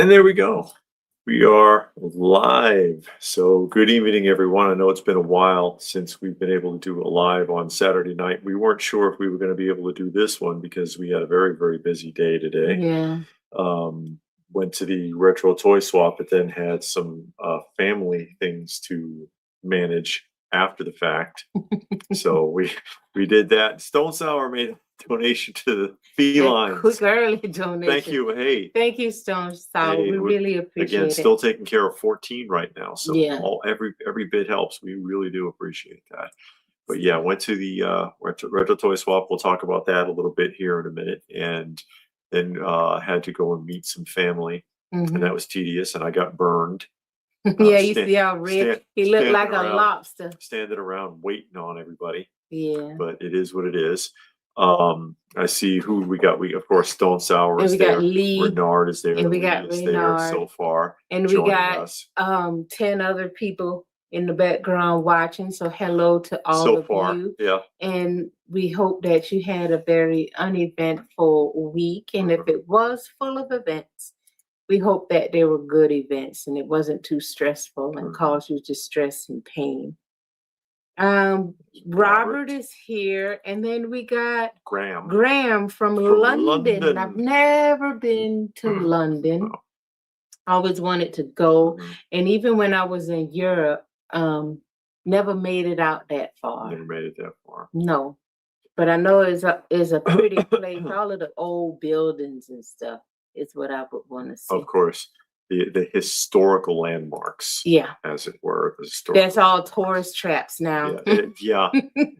And there we go. We are live. So good evening, everyone. I know it's been a while since we've been able to do a live on Saturday night. We weren't sure if we were going to be able to do this one because we had a very, very busy day today. Yeah. Went to the retro toy swap, but then had some family things to manage after the fact. So we did that. Stone Sour made a donation to the felines. Quick early donation. Thank you. Hey. Thank you, Stone Sour. Hey, we really appreciate again, it. still taking care of 14 right now. So yeah. every bit helps. We really do appreciate that. But yeah, went to the retro toy swap. We'll talk about that a little bit here in a minute. And then had to go and meet some family. And that was tedious, and I got burned. Yeah, you see how red he looked like a lobster. Standing around waiting on everybody. Yeah. But it is what it is. I see who we got. We of course Stone Sour is there. Lee. Renard is there. And we got Lee is there so far. And we got 10 other people in the background watching. So hello to all of you. Yeah. And we hope that you had a very uneventful week. And if it was full of events, we hope that they were good events and it wasn't too stressful and caused you distress and pain. Robert is here, and then we got Graham from London. I've never been to London. Oh. Always wanted to go, and even when I was in Europe, never made it out that far. Never made it that far. No, but I know it's a pretty place. All of the old buildings and stuff is what I would want to see. Of course. The historical landmarks, as it were. That's all tourist traps now. Yeah.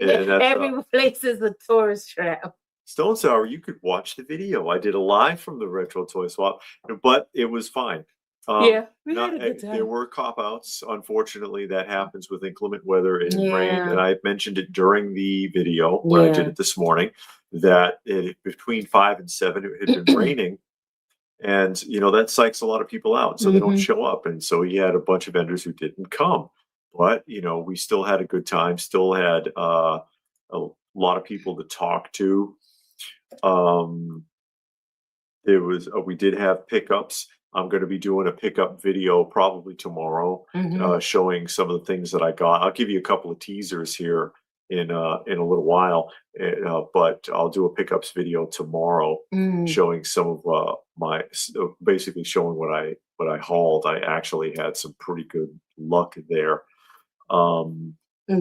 Every place is a tourist trap. Stone Sour, you could watch the video. I did a live from the retro toy swap, but it was fine. We had a good time. There were cop-outs. Unfortunately, that happens with inclement weather and rain. And I mentioned it during the video when I did it this morning that between 5 and 7 it had been raining. And, that psychs a lot of people out. So they don't show up. And so he had a bunch of vendors who didn't come. But, we still had a good time, still had a lot of people to talk to. We did have pickups. I'm going to be doing a pickup video probably tomorrow, showing some of the things that I got. I'll give you a couple of teasers here in a little while, but I'll do a pickups video tomorrow, showing some of basically showing what I hauled. I actually had some pretty good luck there.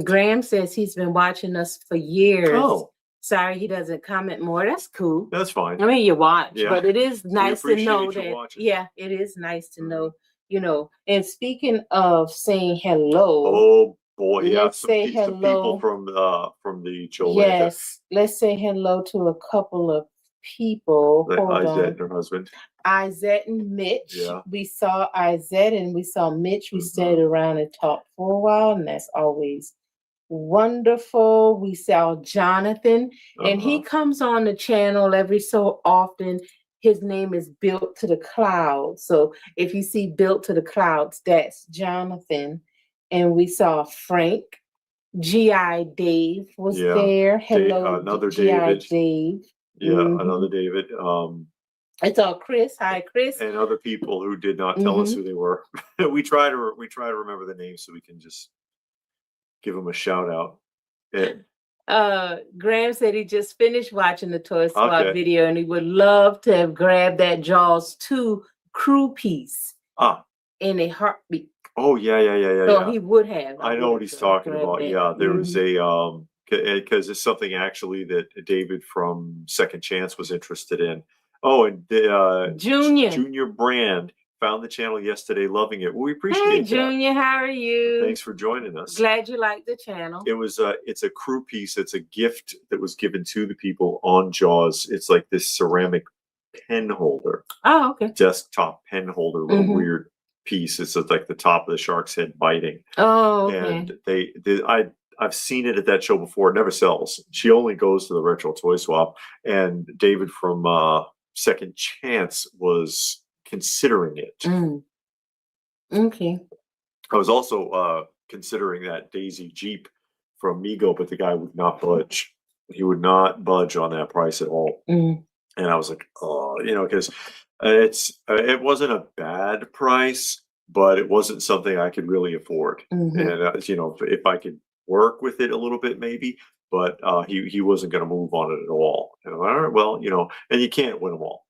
Graham says he's been watching us for years. Oh. Sorry, he doesn't comment more. That's cool. That's fine. I mean, you watch, but it is nice to know that. Watching. Yeah, it is nice to know. And speaking of saying hello. Oh boy, let's say some hello people from the Jolanta. Yes, let's say hello to a couple of people. Izette and her husband. Izette and Mitch. Yeah. We saw Izette and we saw Mitch. We stayed around and talked for a while, and that's always wonderful. We saw Jonathan, and he comes on the channel every so often. His name is Built to the Clouds. So if you see Built to the Clouds, that's Jonathan. And we saw Frank. GI Dave was there. Hello, another GI Dave. Yeah, another David. I saw Chris. Hi, Chris. And other people who did not tell us who they were. we try to remember the names so we can just give them a shout out. Graham said he just finished watching the Toy Swap video and he would love to have grabbed that Jaws 2 crew piece in a heartbeat. Oh, yeah. So he would have. I know what he's talking about. Yeah, there was a, because it's something actually that David from Second Chance was interested in. Oh, and Junior Brand found the channel yesterday, loving it. Well, we appreciate it. Hey, Junior, how are you? Thanks for joining us. Glad you like the channel. It's a crew piece. It's a gift that was given to the people on Jaws. It's like this ceramic pen holder. Oh, okay. Desktop pen holder, little weird piece. It's like the top of the shark's head biting. Oh, okay. And I've seen it at that show before. It never sells. She only goes to the retro toy swap. And David from Second Chance was considering it. Okay. I was also considering that Daisy Jeep from Mego, but the guy would not budge. He would not budge on that price at all. And I was like, oh, because It wasn't a bad price, but it wasn't something I could really afford. Mhm. And you know, if I could work with it a little bit, maybe. But he wasn't going to move on it at all. And I'm like, all right, well, you know, and you can't win them all.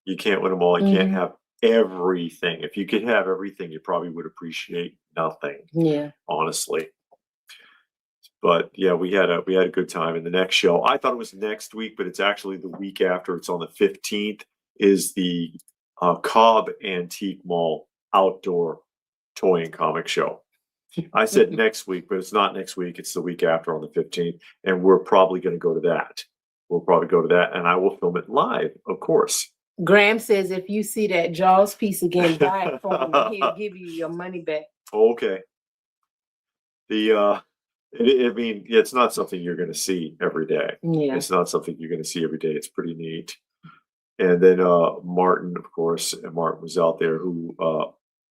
You can't win them all. You can't Mhm. have everything. If you could have everything, you probably would appreciate nothing, Yeah. honestly. But yeah, we had a good time. And the next show, I thought it was next week, but it's actually the week after. It's on the 15th. Is the Cobb Antique Mall outdoor toy and comic show. I said next week, but it's not next week. It's the week after on the 15th, and we're probably going to go to that. We'll probably go to that, and I will film it live, of course. Graham says if you see that Jaws piece again, buy it for him and he'll give you your money back. Okay. I mean, it's not something you're going to see every day. Yeah. It's not something you're going to see every day. It's pretty neat. And then Martin, of course, and Martin was out there, who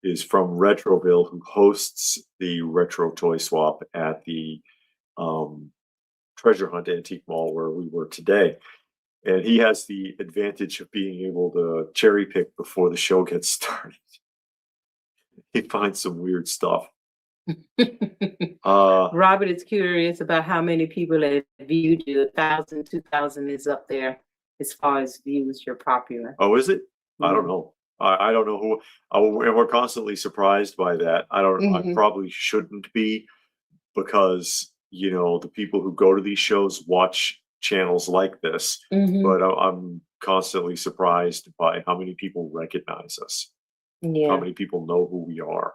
is from Retroville, who hosts the Retro Toy Swap at the Treasure Hunt Antique Mall where we were today. And he has the advantage of being able to cherry pick before the show gets started. He finds some weird stuff. Robert is curious about how many people have viewed you. 1,000, 2,000 is up there as far as views. You're popular. Oh, is it? I don't Yeah. know. I don't know who. And we're constantly surprised by that. I Mhm. probably shouldn't be, because you know the people who go to these shows watch channels like this. Mhm. But I'm constantly surprised by how many people recognize us, how Yeah. many people know who we are,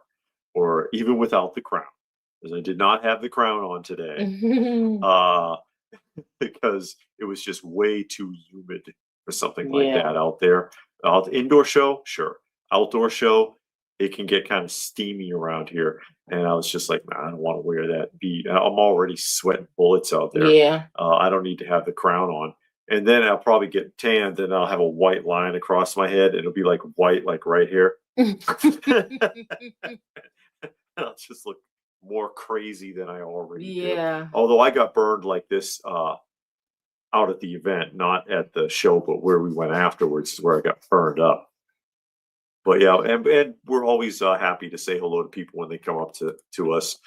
or even without the crown, because I did not have the crown on today. Because it was just way too humid for something like Yeah. that out there. Indoor show, sure. Outdoor show, it can get kind of steamy around here. And I was just like, man, I don't want to wear that beat. I'm already sweating bullets out there. Yeah. I don't need to have the crown on. And then I'll probably get tanned, and I'll have a white line across my head. It'll be like white, like right here. I'll just look more crazy than I already do. Yeah. Although I got burned like this out at the event, not at the show, but where we went afterwards is where I got burned up. But yeah, and we're always happy to say hello to people when they come up to us.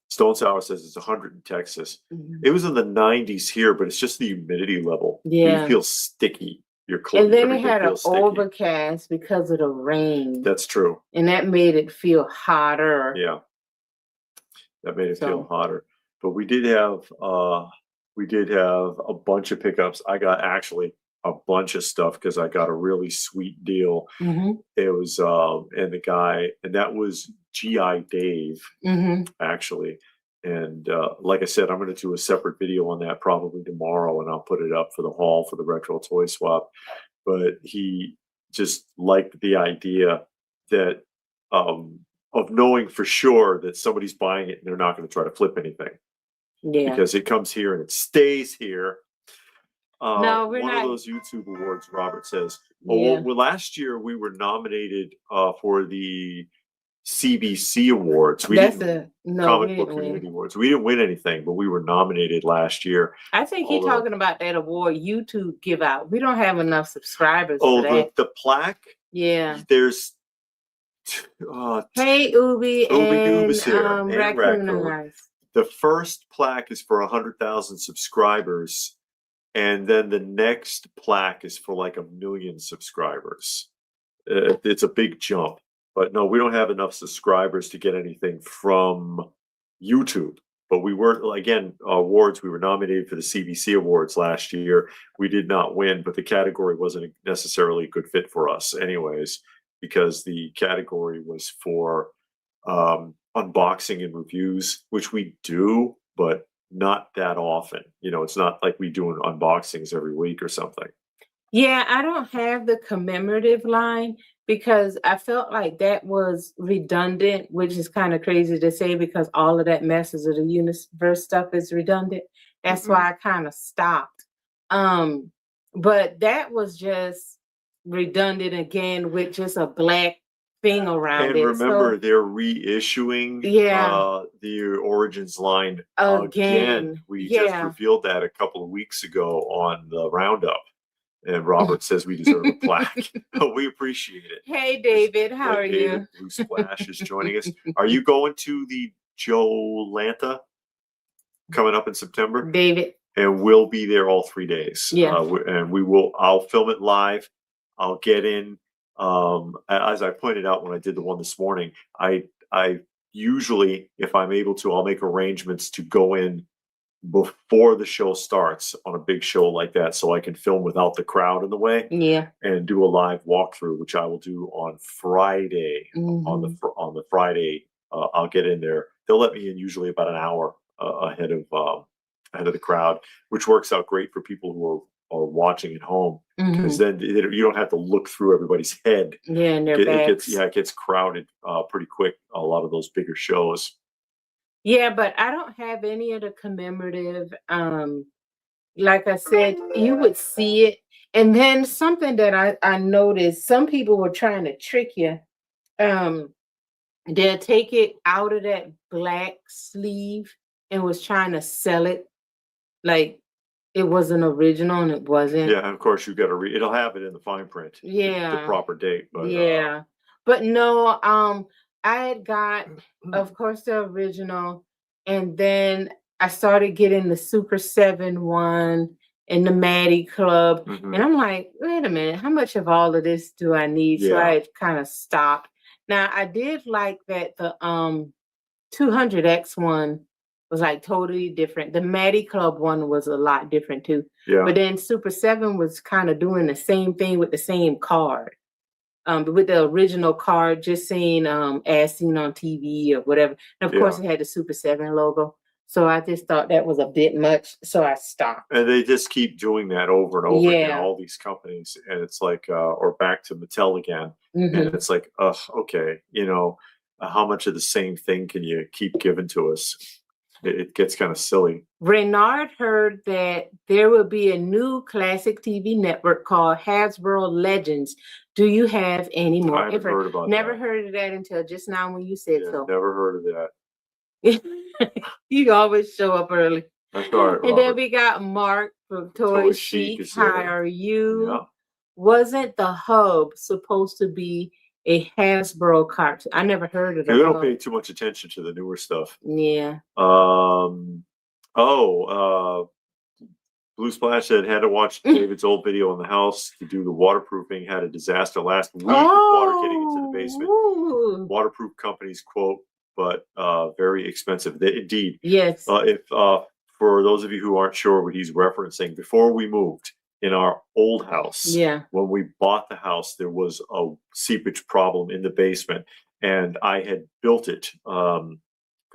Stone Sour says it's 100 in Texas. Mhm. It was in the 90s here, but it's just the humidity level. Yeah. You feel sticky. Your clothes, And then it everything had an feels sticky. overcast because of the rain. That's true. And that made it feel hotter. Yeah. That made it feel hotter. But we did have a bunch of pickups. I got actually a bunch of stuff because I got a really sweet deal. Mhm. It was and the guy, and that was GI Dave, Mhm. actually. And like I said, I'm going to do a separate video on that probably tomorrow, and I'll put it up for the haul for the Retro Toy Swap. But he just liked the idea that of knowing for sure that somebody's buying it and they're not going to try to flip anything. Yeah. Because it comes here and it stays here. No, we're one not. of those YouTube awards, Robert says. Yeah. Well, last year we were nominated for the CBC Awards. We That's didn't, no, Comic we Book didn't Community win. Awards. We didn't win anything, but we were nominated last year. I think he's Although- talking about that award YouTube give out. We don't have enough subscribers Oh, for that. the plaque? Yeah. There's Hey, Ubi and Doobas here, and Raccoon Raccoon. Eyes. The first plaque is for 100,000 subscribers, and then the next plaque is for like 1 million subscribers. It's a big jump, but no, we don't have enough subscribers to get anything from YouTube. But we were, again, awards. We were nominated for the CBC Awards last year. We did not win, but the category wasn't necessarily a good fit for us, anyways, because the category was for unboxing and reviews, which we do, but not that often. You know, it's not like we do unboxings every week or something. Yeah, I don't have the commemorative line because I felt like that was redundant, which is kind of crazy to say because all of that Masters of the Universe stuff is redundant. That's why I kind of stopped. But that was just redundant again with just a black thing around And it. remember, they're reissuing the Origins line again. We just revealed that a couple of weeks ago on the Roundup. And Robert says we deserve a plaque. We appreciate it. Hey, David, how are David you? Blue Splash is joining us. Are you going to the Jolanta coming up in September? David. And we'll be there all 3 days. Yeah. And I'll film it live. I'll get in. As I pointed out when I did the one this morning, I usually, if I'm able to, I'll make arrangements to go in before the show starts on a big show like that, so I can film without the crowd in the way. Yeah. And do a live walkthrough, which I will do on Friday. On the Friday, I'll get in there. They'll let me in usually about an hour ahead of the crowd, which works out great for people who are watching at home, because then you don't have to look through everybody's head. Yeah, and their backs. It gets crowded pretty quick. A lot of those bigger shows. Yeah, but I don't have any of the commemorative. Like I said, you would see it. And then something that I noticed, some people were trying to trick you. They'll take it out of that black sleeve and was trying to sell it like it wasn't original, and it wasn't. Yeah, of course you got to read. It'll have it in the fine print. Yeah. The proper date. But, yeah. But no, I had got, of course, the original, and then I started getting the Super 7 one and the Maddie Club. And I'm like, wait a minute, how much of all of this do I need? So I kind of stopped. Now, I did like that the 200X one was like totally different. The Maddie Club one was a lot different too. Yeah. But then Super 7 was kind of doing the same thing with the same card. With the original card, just saying as seen on TV or whatever. And of course it had the Super 7 logo. So I just thought that was a bit much. So I stopped. And they just keep doing that over and over again, all these companies. And it's like, or back to Mattel again. And it's like, okay, how much of the same thing can you keep giving to us? It gets kind of silly. Renard heard that there will be a new classic TV network called Hasbro Legends. Do you have any more? I haven't heard about Never that. heard of that until just now when you said so. Never heard of that. You always show up early. That's all right, Robert. And then we got Mark from Toy Chic. How are you? Yeah. Wasn't the hub supposed to be a Hasbro cartoon? I never heard of that. We don't pay too much attention to the newer stuff. Yeah. Blue Splash said had to watch David's old video in the house to do the waterproofing. Had a disaster last week with water getting into the basement. Waterproof companies quote, but very expensive. Indeed. Yes. If for those of you who aren't sure what he's referencing, before we moved in our old house, when we bought the house, there was a seepage problem in the basement, and I had built it from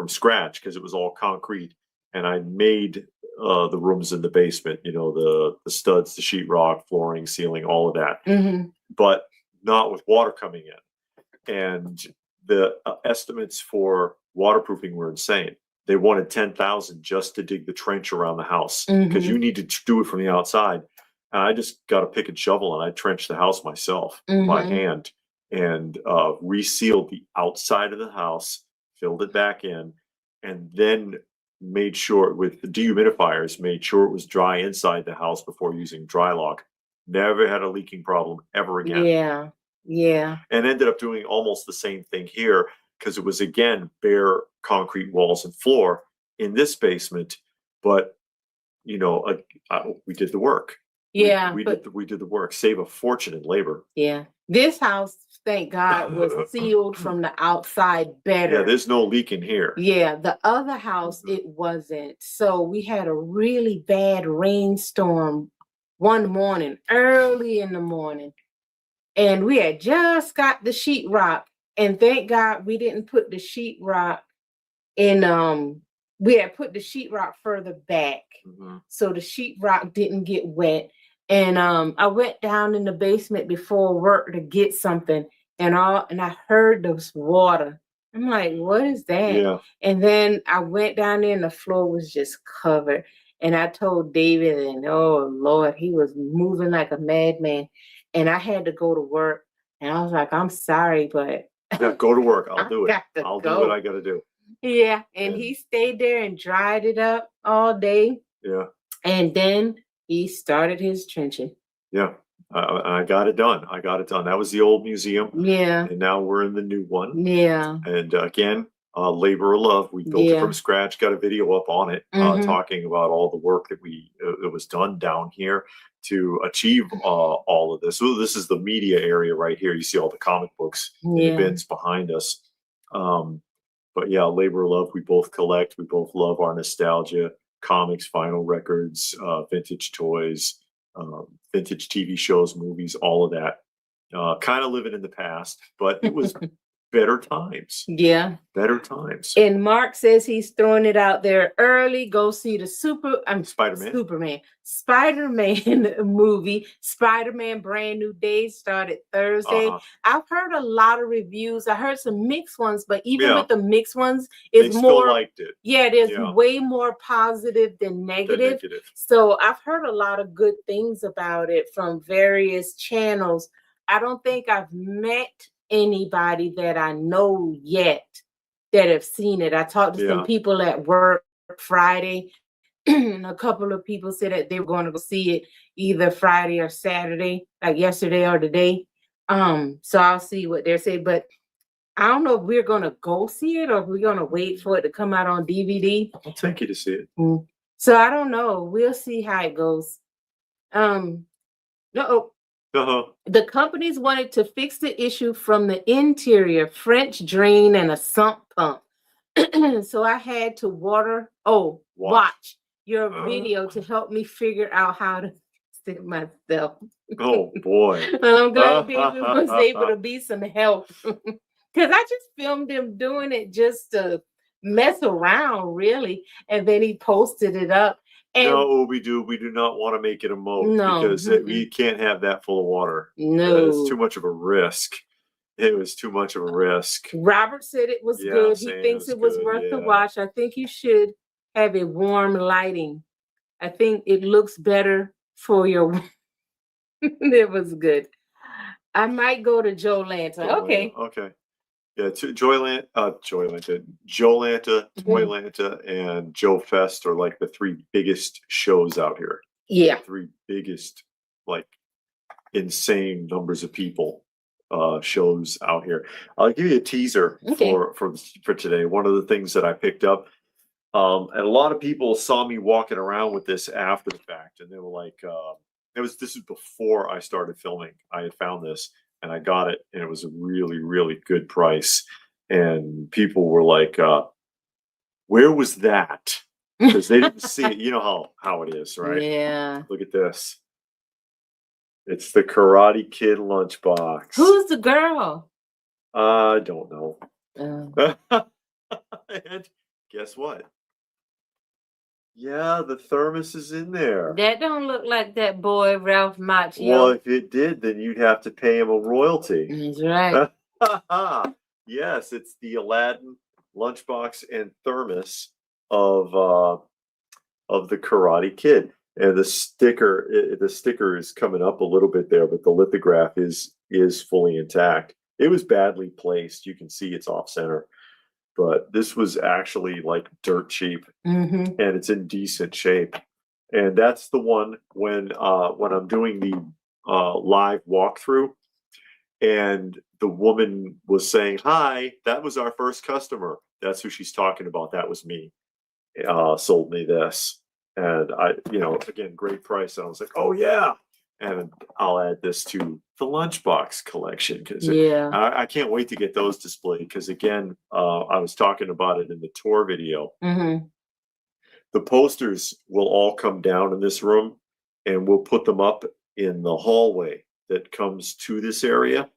scratch because it was all concrete, and I made the rooms in the basement, the studs, the sheetrock, flooring, ceiling, all of that, but not with water coming in. And the estimates for waterproofing were insane. They wanted $10,000 just to dig the trench around the house because you need to do it from the outside. And I just got a pick and shovel and I trenched the house myself by hand and resealed the outside of the house, filled it back in, and then made sure with the dehumidifiers, made sure it was dry inside the house before using dry lock. Never had a leaking problem ever again. Yeah. Yeah. And ended up doing almost the same thing here because it was, again, bare concrete walls and floor in this basement. But, we did the work. Yeah. We did the work, save a fortune in labor. Yeah. This house, thank God, was sealed from the outside better. Yeah, there's no leak in here. Yeah, the other house, it wasn't. So we had a really bad rainstorm one morning, early in the morning. And we had just got the sheetrock. And thank God we didn't put the sheetrock in, we had put the sheetrock further back. So the sheetrock didn't get wet. And I went down in the basement before work to get something, and I heard this water. I'm like, what is that? Yeah. And then I went down there and the floor was just covered. And I told David, and oh Lord, he was moving like a madman. And I had to go to work. And I was like, I'm sorry, but yeah, go to work. I'll do it. I'll do what I gotta do. Yeah. And he stayed there and dried it up all day. Yeah. And then he started his trenching. Yeah. I got it done. I got it done. That was the old museum. Yeah. And now we're in the new one. Yeah. And again, labor of love. We built it from scratch, got a video up on it, talking about all the work that that was done down here to achieve all of this. So this is the media area right here. You see all the comic books in the bins behind us. But yeah, labor of love. We both collect. We both love our nostalgia, comics, vinyl records, vintage toys, vintage TV shows, movies, all of that. Kind of living in the past, but it was better times. Yeah. Better times. And Mark says he's throwing it out there early. Go see the Spider-Man movie. Spider-Man Brand New Day started Thursday. I've heard a lot of reviews. I heard some mixed ones, but even with the mixed ones, it's more liked it. Yeah, there's way more positive than negative. So I've heard a lot of good things about it from various channels. I don't think I've met anybody that I know yet that have seen it. I talked to some people at work Friday, and a couple of people said that they were going to go see it either Friday or Saturday, like yesterday or today. So I'll see what they're saying, but I don't know if we're going to go see it or if we're going to wait for it to come out on DVD. I'll take you to see it. So I don't know. We'll see how it goes. The companies wanted to fix the issue from the interior, French drain and a sump pump. So I had to watch your video to help me figure out how to fix it myself. Oh boy. I'm glad people was able to be some help. Because I just filmed him doing it just to mess around, really. And then he posted it up. And no, we do not want to make it a moat because we can't have that full of water. No. It's too much of a risk. It was too much of a risk. Robert said it was good. He thinks it was worth the watch. I think you should have a warm lighting. I think it looks better for your... It was good. I might go to Joe Lanta. Okay. Yeah, Joe Lanta, Toylanta, and Joe Fest are like the three biggest shows out here. Yeah. The three biggest, like, insane numbers of people shows out here. I'll give you a teaser for today. One of the things that I picked up, and a lot of people saw me walking around with this after the fact, and they were like, this is before I started filming. I had found this and I got it, and it was a really, really good price. And people were like, where was that? Because they didn't see it. You know how it is, right? Yeah. Look at this. It's the Karate Kid lunchbox. Who's the girl? I don't know. And guess what? Yeah, the thermos is in there. That don't look like that boy, Ralph Macchio. Well, if it did, then you'd have to pay him a royalty. That's right. Yes, it's the Aladdin lunchbox and thermos of the Karate Kid. And the sticker is coming up a little bit there, but the lithograph is fully intact. It was badly placed. You can see it's off center. But this was actually like dirt cheap, and it's in decent shape. And that's the one when I'm doing the live walkthrough, and the woman was saying, "Hi, that was our first customer." That's who she's talking about. That was me. Sold me this, and again, great price. And I was like, "Oh yeah." And I'll add this to the lunchbox collection because I can't wait to get those displayed because, again, I was talking about it in the tour video. The posters will all come down in this room, and we'll put them up in the hallway that comes to this area.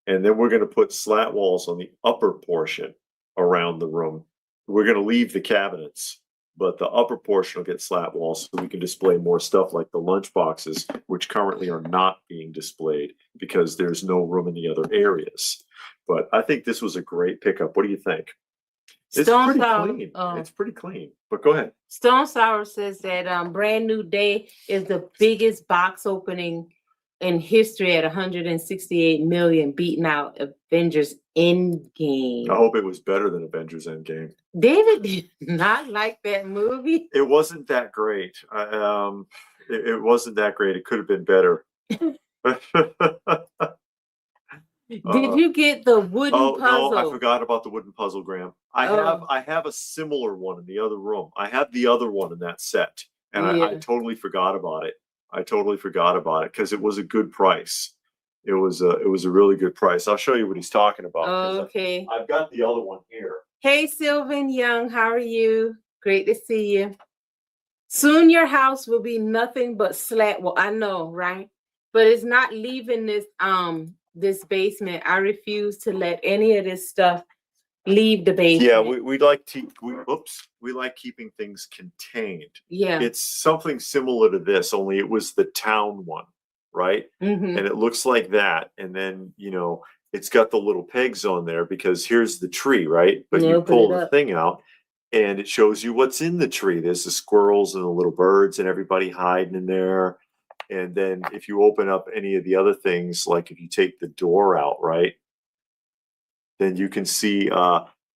And then we're going to put slat walls on the upper portion around the room. We're going to leave the cabinets, but the upper portion will get slat walls so we can display more stuff like the lunch boxes, which currently are not being displayed because there's no room in the other areas. But I think this was a great pickup. What do you think? It's pretty clean. It's pretty clean. But go ahead. Stone Sour says that Brand New Day is the biggest box opening in history at 168 million, beating out Avengers Endgame. I hope it was better than Avengers Endgame. David did not like that movie. It wasn't that great. It wasn't that great. It could have been better. Did you get the wooden Oh puzzle? no, I forgot about the wooden puzzle, Graham. I have a similar one in the other room. I have the other one in that set, and I totally forgot about it. I totally forgot about it because it was a good price. It was a really good price. I'll show you what he's talking about. Okay. I've got the other one here. Hey, Sylvan Young, how are you? Great to see you. Soon your house will be nothing but slat. Well, I know, right? But it's not leaving this basement. I refuse to let any of this stuff leave the basement. Yeah, we like keeping things contained. Yeah. It's something similar to this, only it was the town one, right? Mm-hmm. And it looks like that. And then, it's got the little pegs on there because here's the tree, right? But you pull the thing out and it shows you what's in the tree. There's the squirrels and the little birds and everybody hiding in there. And then if you open up any of the other things, like if you take the door out, right? Then you can see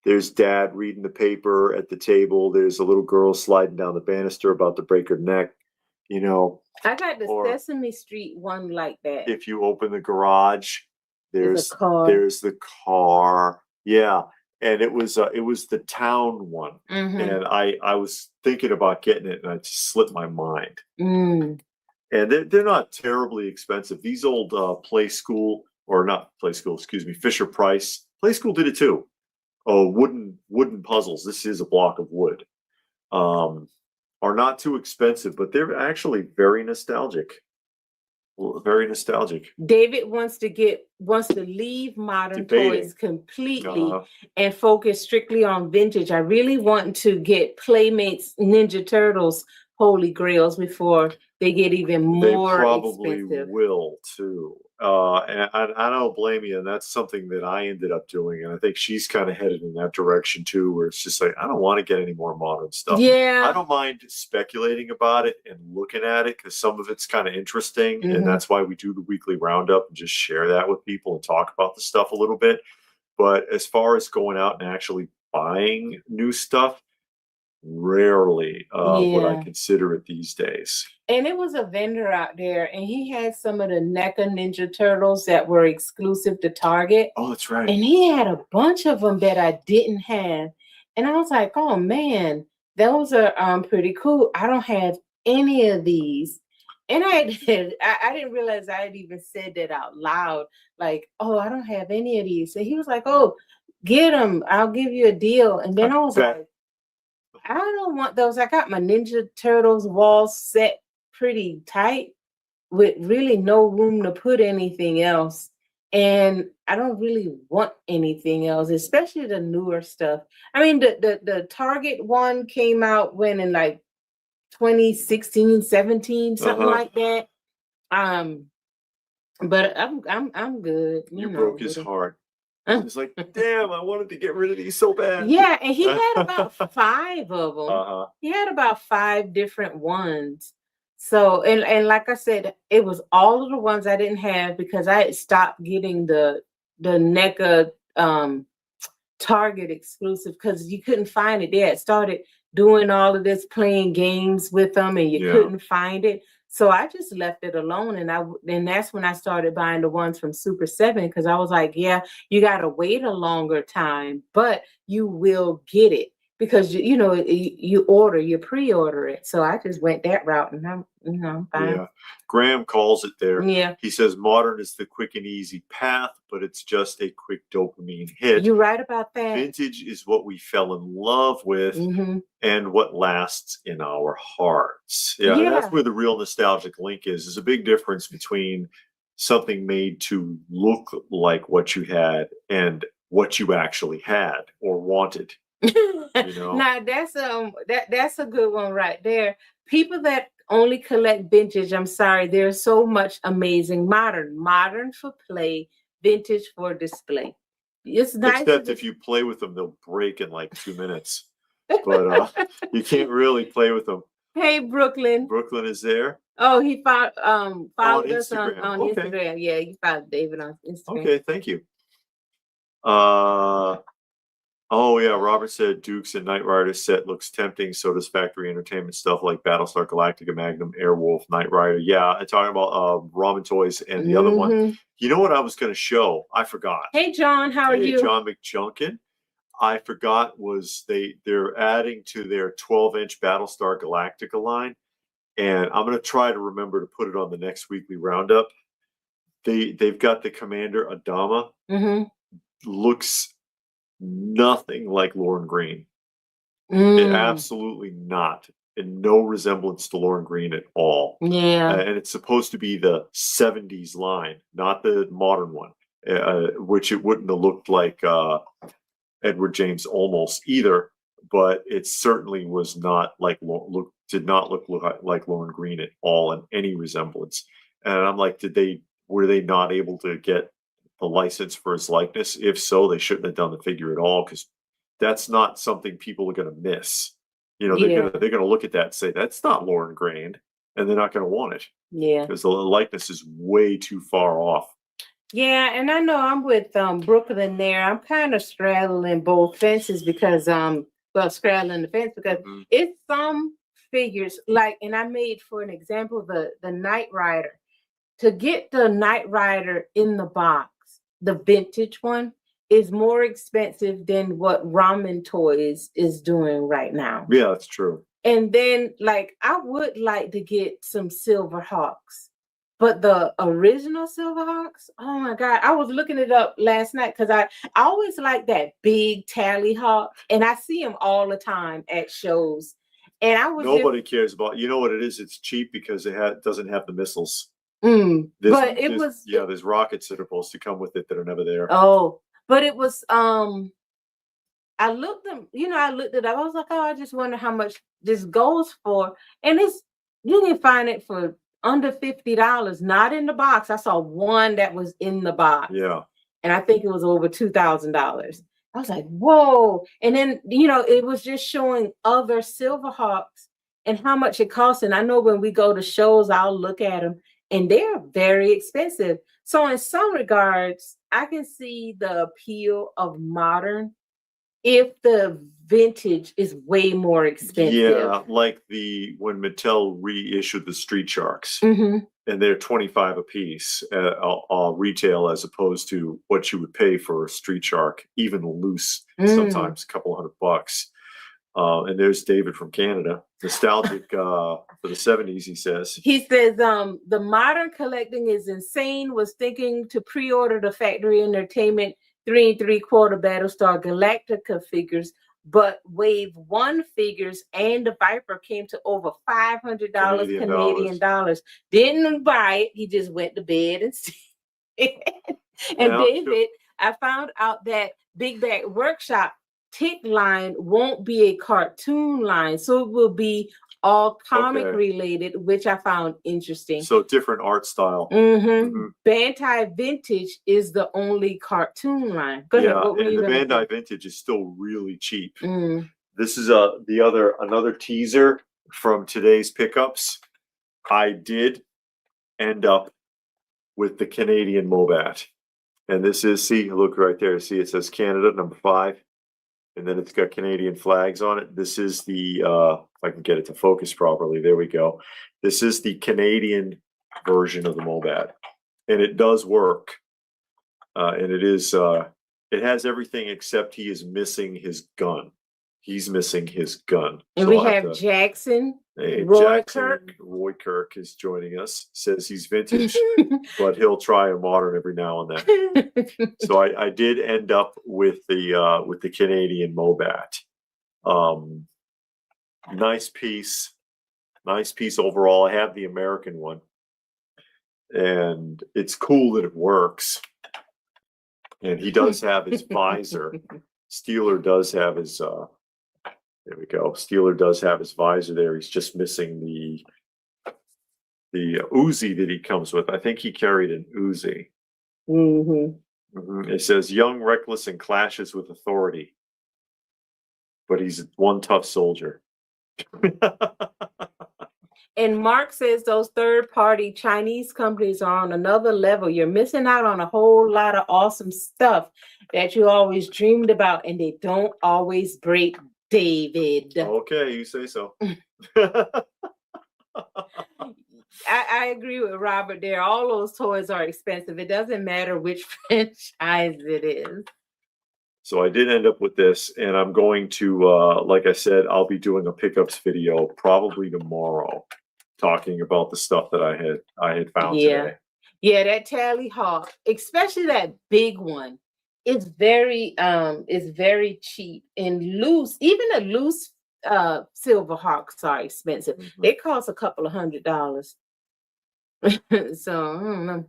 there's dad reading the paper at the table. There's a little girl sliding down the banister about to break her neck, I got the Sesame Street one like that. If you open the garage, there's the car. Yeah. And it was the town one. Mm-hmm. And I was thinking about getting it and I just slipped my mind. Mm. And they're not terribly expensive. These old Fisher Price. Play School did it too. Oh, wooden puzzles. This is a block of wood. Are not too expensive, but they're actually very nostalgic. Very nostalgic. David wants to leave modern toys completely and focus strictly on vintage. I really want to get Playmates Ninja Turtles Holy Grails before they get even more They probably expensive. Will too. And I don't blame you. And that's something that I ended up doing. And I think she's kind of headed in that direction too, where it's just like, I don't want to get any more modern stuff. Yeah. I don't mind speculating about it and looking at it because some of it's kind of interesting. Mm-hmm. And that's why we do the weekly roundup and just share that with people and talk about the stuff a little bit. But as far as going out and actually buying new stuff, rarely would I consider it these days. And it was a vendor out there, and he had some of the NECA Ninja Turtles that were exclusive to Target. Oh, that's right. And he had a bunch of them that I didn't have. And I was like, oh, man, those are pretty cool. I don't have any of these. And I didn't realize I had even said that out loud. Like, oh, I don't have any of these. So he was like, oh, get them. I'll give you a deal. And then I was like, I don't want those. I got my Ninja Turtles wall set pretty tight with really no room to put anything else. And I don't really want anything else, especially the newer stuff. I mean, the Target one came out when in like 2016, 17, something like that. But I'm good. You broke his heart. It's like, damn, I wanted to get rid of these so bad. Yeah, and he had about 5 of them. He had about 5 different ones. So, and like I said, it was all of the ones I didn't have because I had stopped getting the NECA Target exclusive because you couldn't find it. They had started doing all of this, playing games with them, and you couldn't find it. So I just left it alone, and that's when I started buying the ones from Super 7 because I was like, yeah, you got to wait a longer time, but you will get it because you pre-order it. So I just went that route, and I'm fine. Yeah, Graham calls it there. Yeah, he says modern is the quick and easy path, but it's just a quick dopamine hit. You're right about that. Vintage is what we fell in love with and what lasts in our hearts. Yeah, and that's where the real nostalgic link is. There's a big difference between something made to look like what you had and what you actually had or wanted. Now that's a good one right there. People that only collect vintage, I'm sorry, there's so much amazing modern for play, vintage for display. It's nice. Except if you play with them, they'll break in like 2 minutes. But you can't really play with them. Hey, Brooklyn. Brooklyn is there. Oh, he followed us on Instagram. Yeah, he followed David on Instagram. Okay, thank you. Oh yeah, Robert said Dukes and Knight Rider set looks tempting. So does Factory Entertainment stuff like Battlestar Galactica, Magnum, Airwolf, Knight Rider. Yeah, I'm talking about Ramen Toys and the other one. You know what I was going to show? I forgot. Hey John, how are you? John McJunkin. I forgot was they're adding to their 12-inch Battlestar Galactica line, and I'm going to try to remember to put it on the next weekly roundup. They've got the Commander Adama. Looks nothing like Lauren Green. Absolutely not. And no resemblance to Lauren Green at all. Yeah. And it's supposed to be the 70s line, not the modern one, which it wouldn't have looked like Edward James Olmos either, but it certainly was not like did not look like Lauren Green at all in any resemblance. And I'm like, were they not able to get the license for his likeness? If so, they shouldn't have done the figure at all, because that's not something people are going to miss. You know, they're gonna look at that and say that's not Lauren Green, and they're not going to want it. Yeah, because the likeness is way too far off. Yeah, and I know I'm with Brooklyn there. I'm kind of straddling both fences because straddling the fence because it's some figures like, and I made for an example the Knight Rider. To get the Knight Rider in the box, the vintage one, is more expensive than what Ramen Toys is doing right now. Yeah, that's true. And then, like, I would like to get some Silver Hawks, but the original Silver Hawks, oh my God, I was looking it up last night because I always like that big Tally Hawk, and I see them all the time at shows. And I was nobody cares about. You know what it is? It's cheap because it doesn't have the missiles. But it was there's rockets that are supposed to come with it that are never there. Oh, but it was I looked it up. I was like, oh, I just wonder how much this goes for. And you can find it for under $50, not in the box. I saw one that was in the box. Yeah. And I think it was over $2,000. I was like, whoa. And then, it was just showing other Silverhawks and how much it costs. And I know when we go to shows, I'll look at them and they're very expensive. So in some regards, I can see the appeal of modern if the vintage is way more expensive. Yeah, like when Mattel reissued the Street Sharks, and they're $25 a piece, retail, as opposed to what you would pay for a Street Shark, even loose, sometimes a couple $100. And there's David from Canada, nostalgic for the 70s, he says. He says, the modern collecting is insane. Was thinking to pre-order the Factory Entertainment 3 3/4 Battlestar Galactica figures, but Wave 1 figures and the Viper came to over $500 Canadian dollars. Didn't buy it. He just went to bed and David, I found out that Big Bag Workshop Tick line won't be a cartoon line, so it will be all comic related, which I found interesting. So different art style. Bandai Vintage is the only cartoon line. Go ahead. What were you the Bandai Vintage is still really cheap. This is another teaser from today's pickups. I did end up with the Canadian Mobat, and this is, look right there. See, it says Canada #5. And then it's got Canadian flags on it. This is the, if I can get it to focus properly, there we go. This is the Canadian version of the Mobat. And it does work. And it has everything except he is missing his gun. He's missing his gun. And so we have Jackson. Roy Kirk is joining us. Says he's vintage, but he'll try a modern every now and then. So I did end up with the Canadian Mobat. Nice piece overall. I have the American one, and it's cool that it works. And he does have his visor. Steeler does have his. There we go. Steeler does have his visor there. He's just missing the Uzi that he comes with. I think he carried an Uzi. It says young, reckless, and clashes with authority. But he's one tough soldier. And Mark says those third-party Chinese companies are on another level. You're missing out on a whole lot of awesome stuff that you always dreamed about, and they don't always break, David. Okay, you say so. I agree with Robert there. All those toys are expensive. It doesn't matter which franchise it is. So I did end up with this, and I'm going to, like I said, I'll be doing a pickups video probably tomorrow, talking about the stuff that I had found today. Yeah, that Tally Hawk, especially that big one, it's very cheap and loose. Even the loose Silver Hawks are expensive. Mm-hmm. They cost a couple of $100. So I don't know.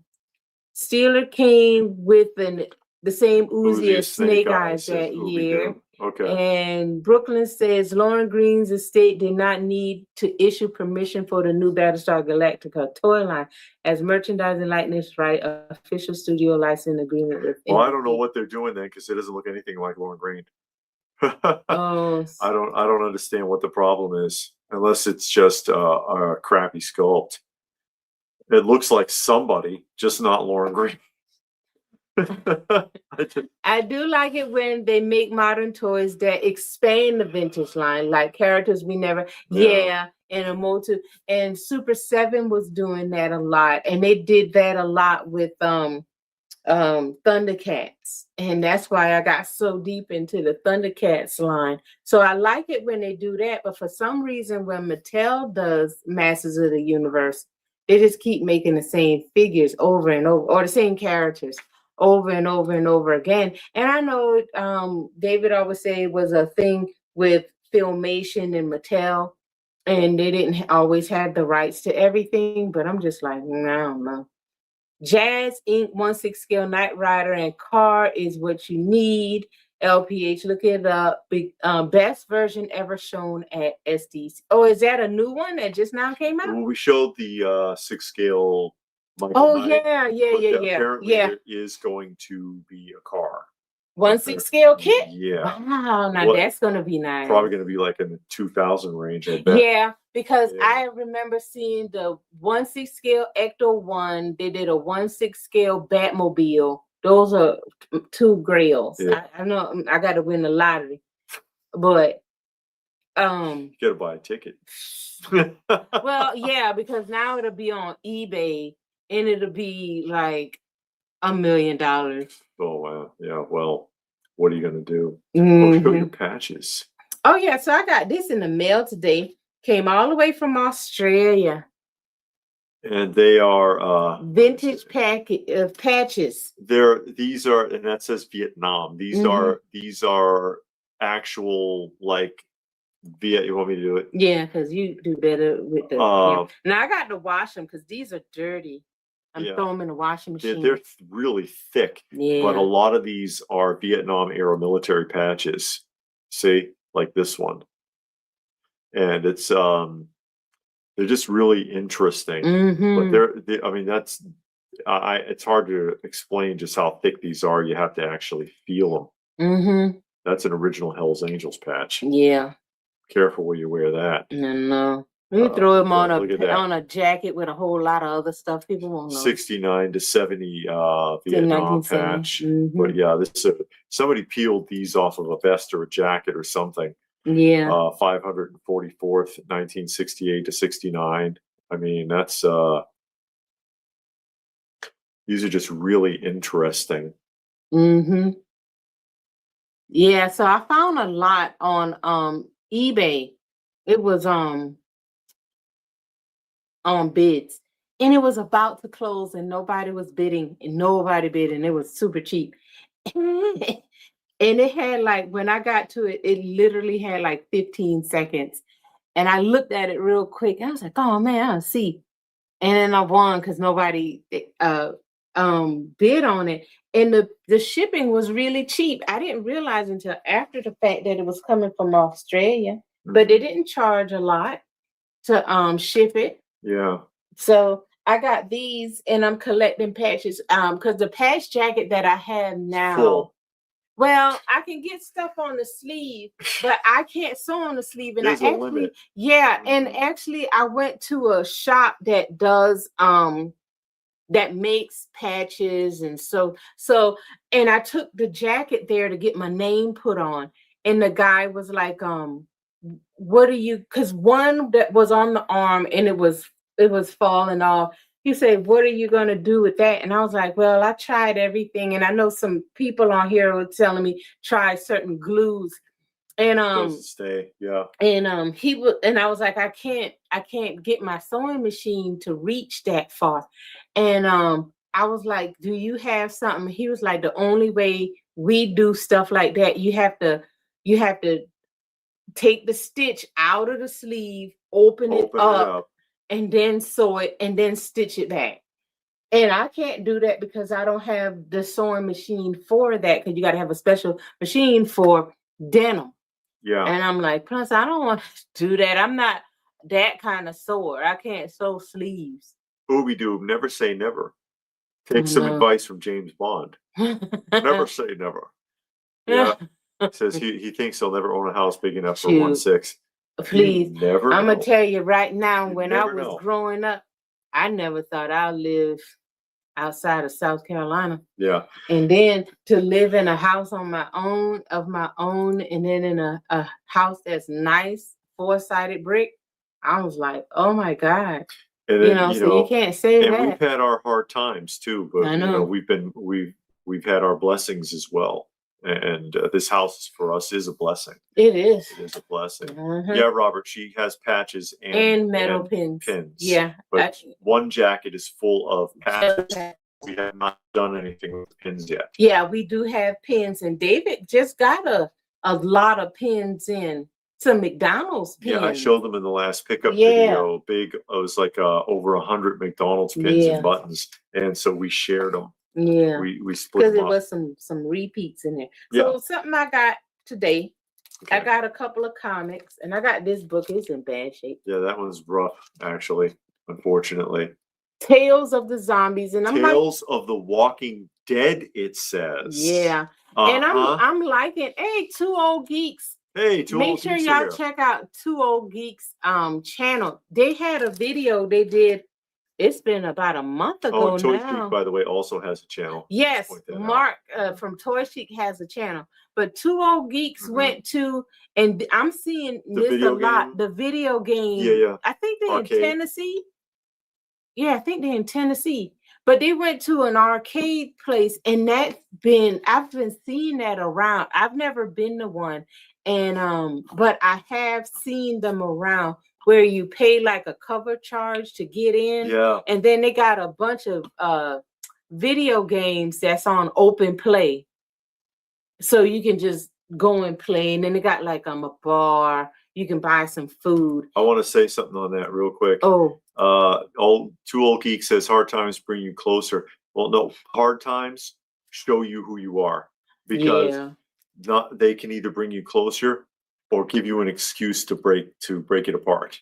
Steeler came with the same Uzi as Snake Eyes that year. Okay. And Brooklyn says Lauren Green's estate did not need to issue permission for the new Battlestar Galactica toy line as merchandising likeness right official studio license agreement with. Well, I don't know what they're doing then, because it doesn't look anything like Lauren Green. I don't understand what the problem is, unless it's just a crappy sculpt. It looks like somebody, just not Lauren Green. I do like it when they make modern toys that expand the vintage line, like characters we never. And a motive. And Super 7 was doing that a lot, and they did that a lot with Thundercats, and that's why I got so deep into the Thundercats line. So I like it when they do that, but for some reason, when Mattel does Masters of the Universe, they just keep making the same figures over and over, or the same characters over and over and over again. And I know David always say it was a thing with Filmation and Mattel, and they didn't always have the rights to everything, but I'm just like, I don't know. Jazz Inc. 1/6 scale Knight Rider and car is what you need. LPH, look it up. Best version ever shown at SDC. Oh, is that a new one that just now came out? Well, we showed the 6 scale Michael Knight, apparently there is going to be a car. 1/6 scale kit? Yeah. Wow, now that's going to be nice. Probably going to be like in the 2000 range, I bet. Yeah, because I remember seeing the 1/6 scale Ecto 1. They did a 1/6 scale Batmobile. Those are 2 grails. Yeah. I know I got to win the lottery, but you got to buy a ticket. Well, yeah, because now it'll be on eBay and it'll be like $1 million. Oh wow! Yeah. Well, what are you gonna do? Oh, show your patches. Oh yeah, so I got this in the mail today. Came all the way from Australia. And they are vintage patches. These are, and that says Vietnam. These are actual, like, you want me to do it? Yeah, because you do better with the now I got to wash them because these are dirty. I'm throwing them in the washing machine. They're really thick. But a lot of these are Vietnam era military patches. See, like this one. And it's they're just really interesting. But I mean, that's it's hard to explain just how thick these are. You have to actually feel them. That's an original Hell's Angels patch. Yeah. Careful where you wear that. No. Let me throw them on a jacket with a whole lot of other stuff. People won't know. 69 to 70 Vietnam patch. But yeah, this somebody peeled these off of a vest or a jacket or something. Yeah. 544th, 1968 to 69. I mean, that's these are just really interesting. Yeah, so I found a lot on eBay. It was on bids, and it was about to close, and nobody was bidding, and it was super cheap. And it had, like, when I got to it, it literally had like 15 seconds. And I looked at it real quick. I was like, oh man, I'll see. And then I won because nobody bid on it. And the shipping was really cheap. I didn't realize until after the fact that it was coming from Australia. But they didn't charge a lot to ship it. Yeah. So I got these, and I'm collecting patches because the patch jacket that I have now Well, I can get stuff on the sleeve, but I can't sew on the sleeve. And There's I a actually, limit. yeah, and actually I went to a shop that does that makes patches and so and I took the jacket there to get my name put on. And the guy was like, what are you, because one that was on the arm and it was falling off. He said, what are you going to do with that? And I was like, well, I tried everything. And I know some people on here were telling me try certain glues. And Doesn't stay. Yeah. and he was, and I was like, I can't get my sewing machine to reach that far. And I was like, do you have something? He was like, the only way we do stuff like that, you have to take the stitch out of the sleeve, open it up, and then sew it and then stitch it back. And I can't do that because I don't have the sewing machine for that, because you got to have a special machine for denim. Yeah. And I'm like, plus I don't want to do that. I'm not that kind of sewer. I can't sew sleeves. Booby doob, never say never. Take some advice from James Bond. Never say never. Yeah. Says he thinks he'll never own a house big enough for 1/6. Please. Never I'm know. gonna tell you right now, You when I never was know. growing up, I never thought I'd live outside of South Carolina. Yeah. And then to live in a house on my own, and then in a house that's nice, 4-sided brick, I was like, oh my God. And then, you can't say and that. we've had our hard times too, but I know. we've had our blessings as well. And this house for us is a blessing. It is. It is a blessing. Yeah, Robert, she has patches and metal pins. Yeah. But one jacket is full of patches. We have not done anything with the pins yet. Yeah, we do have pins, and David just got a lot of pins in. Some McDonald's pins. Yeah, I showed them in the last pickup video. Big, it was like over 100 McDonald's pins and buttons, and so we shared them. Yeah, we split them up. Because there was some repeats in there. So something I got today. Okay. I got a couple of comics, and I got this book. It's in bad shape. Yeah, that one's rough, actually. Unfortunately. Tales of the Zombies, and Tales of the Walking Dead. It says. Yeah, and I'm liking. Hey, Two Old Geeks. Hey, Make sure y'all check out Two Old Geeks channel. They had a video they did. It's been about a month ago Toy now. Chic, by the way, also has a channel. Yes, Mark from Toy Chic has a channel. But Two Old Geeks went to, and I'm seeing this a lot. The video game. Yeah. I think they're in Tennessee. Yeah, I think they're in Tennessee. But they went to an arcade place, and I've been seeing that around. I've never been to one. And but I have seen them around where you pay like a cover charge to get in. Yeah. And then they got a bunch of video games that's on open play. So you can just go and play. And then they got like a bar. You can buy some food. I want to say something on that real quick. Oh. Two Old Geek says hard times bring you closer. Well, no, hard times show you who you are. Because they can either bring you closer or give you an excuse to break it apart.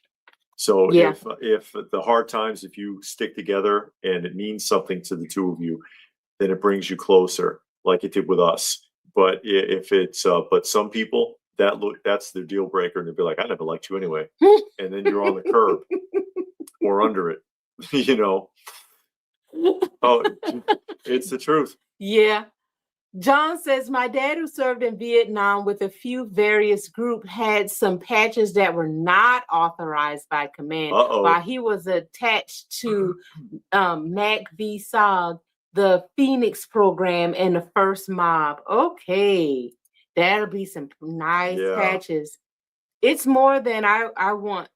So if the hard times, if you stick together and it means something to the two of you, then it brings you closer, like it did with us. But if it's but some people that's their deal breaker, and they'll be like, I never liked you anyway, and then you're on the curb or under it, Oh, it's the truth. Yeah. John says, my dad, who served in Vietnam with a few various groups, had some patches that were not authorized by command. While he was attached to Mac V. Sog, the Phoenix program, and the first mob. Okay, that'll be some nice patches. It's more than I want.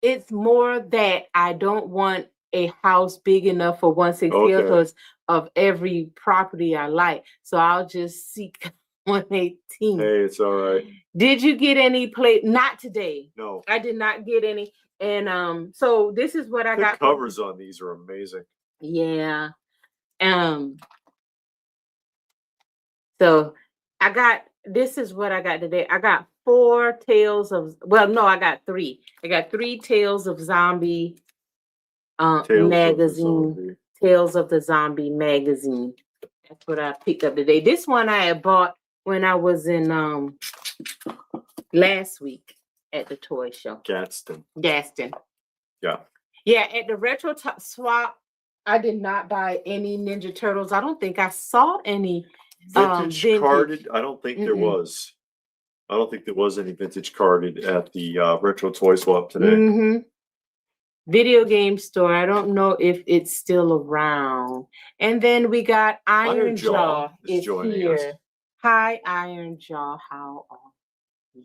It's more that I don't want a house big enough for 1/6 of every property I like. So I'll just seek 1/18. Hey, it's all right. Did you get any play? Not today. No. I did not get any. And so this is what I got. The covers on these are amazing. Yeah. So this is what I got today. I got 4 tales of, I got 3. I got 3 Tales of Zombie magazine. Tales of the Zombie magazine. That's what I picked up today. This one I had bought when I was in last week at the toy show. Gaston. Yeah, at the retro swap, I did not buy any Ninja Turtles. I don't think I saw any Vintage carded. I don't think there was. I don't think there was any vintage carded at the retro toy swap today. Video game store. I don't know if it's still around. And then we got Iron Jaw is here. Us. Hi, Iron Jaw. How are